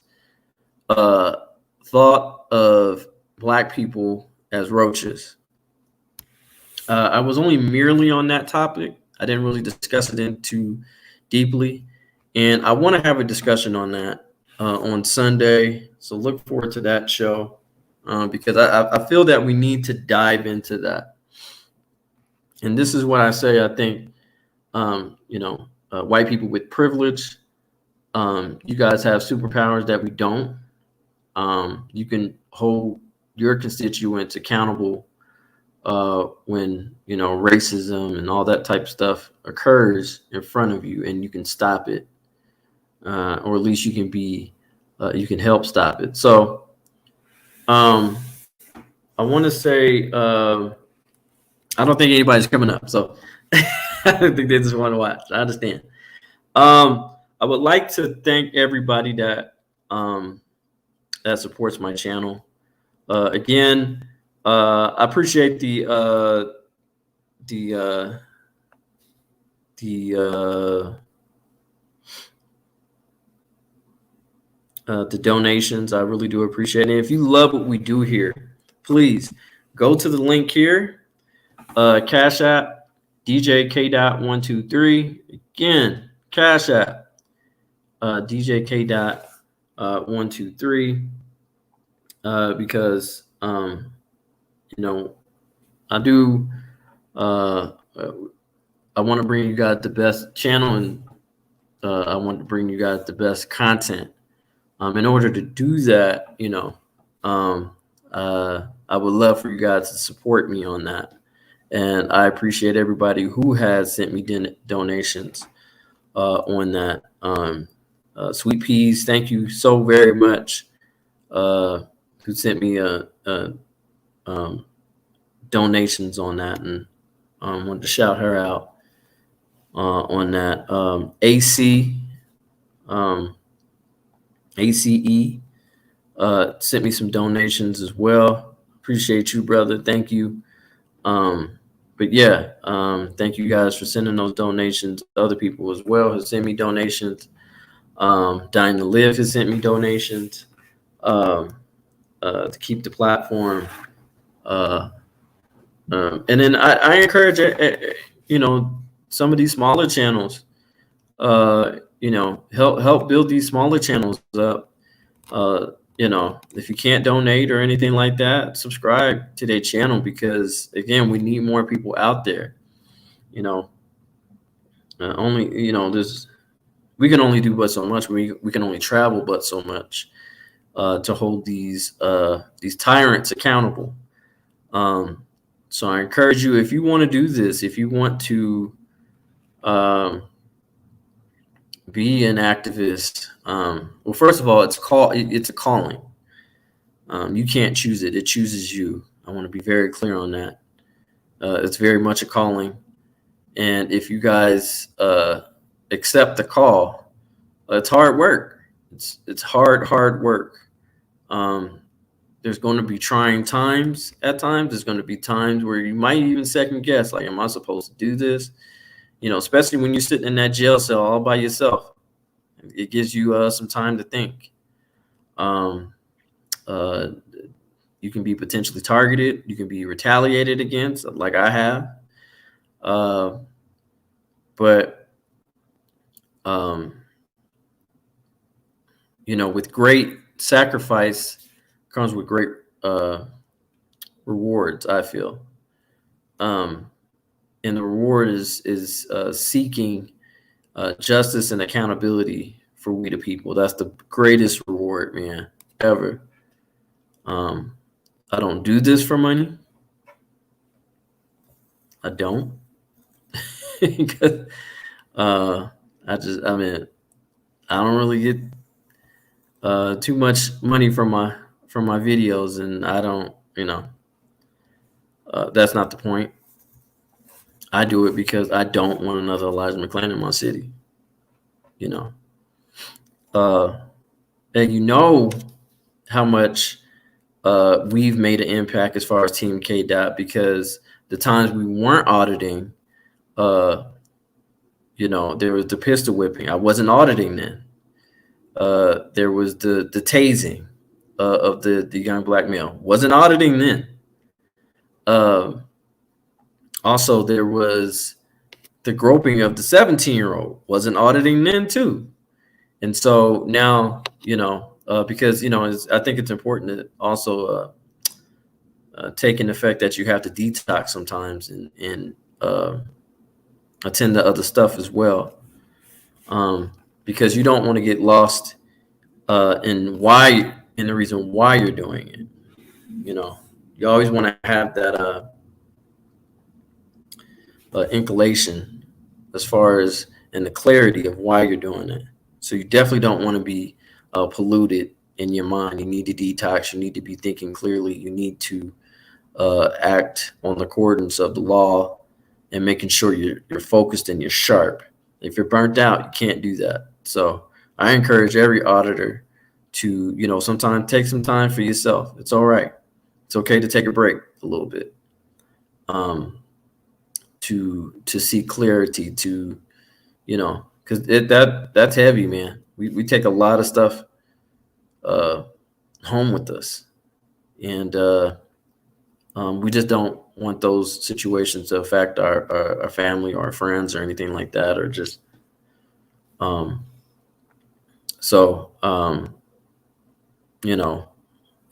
thought of black people as roaches. I was only merely on that topic. I didn't really discuss it in too deeply, and I want to have a discussion on that on Sunday. So look forward to that show, because I feel that we need to dive into that. And this is what I say. I think, white people with privilege, you guys have superpowers that we don't. You can hold your constituents accountable when racism and all that type of stuff occurs in front of you, and you can stop it, or at least you can help stop it. So I want to say I don't think anybody's coming up, so I don't think they just want to watch. I understand. I would like to thank everybody that supports my channel. Again, I appreciate the donations. I really do appreciate it. If you love what we do here, please go to the link here. Cash App, DJ K.123. Again, Cash App, DJ K.123. Because I do. I want to bring you guys the best channel, and I want to bring you guys the best content. In order to do that, I would love for you guys to support me on that. And I appreciate everybody who has sent me donations on that. Sweet Peas, thank you so very much. Who sent me donations on that, and wanted to shout her out on that. ACE sent me some donations as well. Appreciate you, brother. Thank you. But yeah, thank you guys for sending those donations. Other people as well have sent me donations. Dying to Live has sent me donations to keep the platform. And then I encourage some of these smaller channels, help build these smaller channels up. If you can't donate or anything like that, subscribe to their channel, because again, we need more people out there. We can only do but so much. We can only travel but so much to hold these tyrants accountable. So I encourage you, if you want to do this, if you want to be an activist, well, first of all, it's a calling. You can't choose it; it chooses you. I want to be very clear on that. It's very much a calling. And if you guys accept the call, it's hard work. It's hard work. There's going to be trying times at times. There's going to be times where you might even second guess, like, am I supposed to do this? Especially when you're sitting in that jail cell all by yourself. It gives you some time to think. You can be potentially targeted. You can be retaliated against, like I have. But with great sacrifice comes with great rewards, I feel. And the reward is seeking justice and accountability for we the people. That's the greatest reward, man, ever. I don't do this for money. I don't. I don't really get too much money from my videos, and I don't, that's not the point. I do it because I don't want another Elijah McClain in my city. And how much we've made an impact as far as Team K-Dot, because the times we weren't auditing, there was the pistol whipping. I wasn't auditing then. There was the tasing of the young black male. Wasn't auditing then. Also, there was the groping of the 17-year-old. Wasn't auditing then too. And so now, because, I think it's important to also take in the fact that you have to detox sometimes and attend to other stuff as well. Because you don't want to get lost in the reason why you're doing it. You always want to have that inclination as far as and the clarity of why you're doing it. So you definitely don't want to be polluted in your mind. You need to detox. You need to be thinking clearly. You need to act on the accordance of the law and making sure you're focused and you're sharp. If you're burnt out, you can't do that. So I encourage every auditor to, sometimes take some time for yourself. It's all right. It's okay to take a break a little bit. To see clarity, because that's heavy, man. We take a lot of stuff home with us, and we just don't want those situations to affect our family or our friends or anything like that, or just and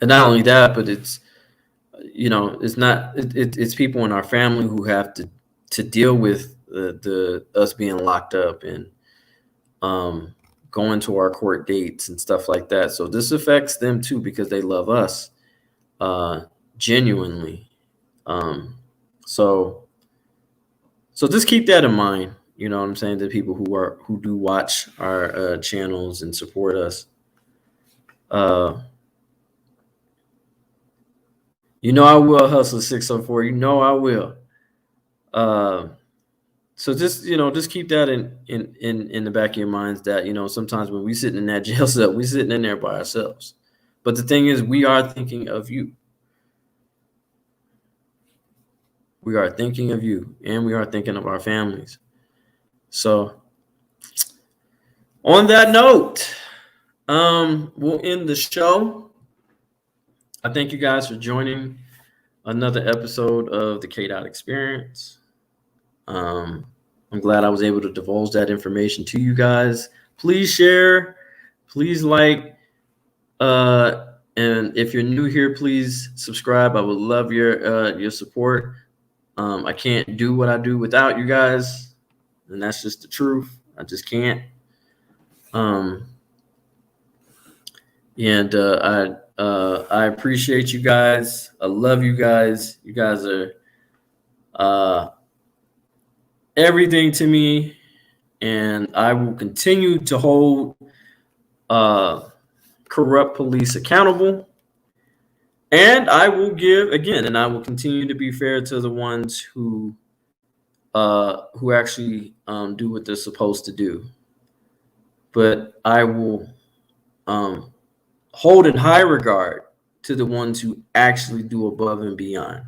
not only that, but it's it's people in our family who have to deal with us being locked up and going to our court dates and stuff like that. So this affects them too, because they love us genuinely. So just keep that in mind. You know what I'm saying? The people who do watch our channels and support us. I will hustle 604. I will. So just keep that in the back of your minds that, sometimes when we sitting in that jail cell, we sitting in there by ourselves. But the thing is, we are thinking of you. We are thinking of you, and we are thinking of our families. So on that note, we'll end the show. I thank you guys for joining another episode of the K-Dot Experience. I'm glad I was able to divulge that information to you guys. Please share, please like, and if you're new here, please subscribe. I would love your support. I can't do what I do without you guys, and that's just the truth. I just can't. I appreciate you guys. I love you guys. You guys are everything to me, and I will continue to hold corrupt police accountable. And I will give again, and I will continue to be fair to the ones who actually do what they're supposed to do. But I will hold in high regard to the ones who actually do above and beyond.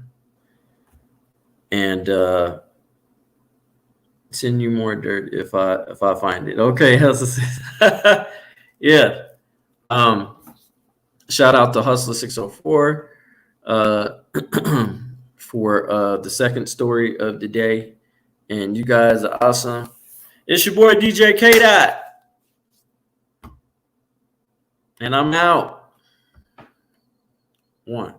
And send you more dirt if I find it. Okay, yeah. Shout out to Hustler 604 for the second story of the day. And you guys are awesome. It's your boy DJ K-Dot. And I'm out. 1.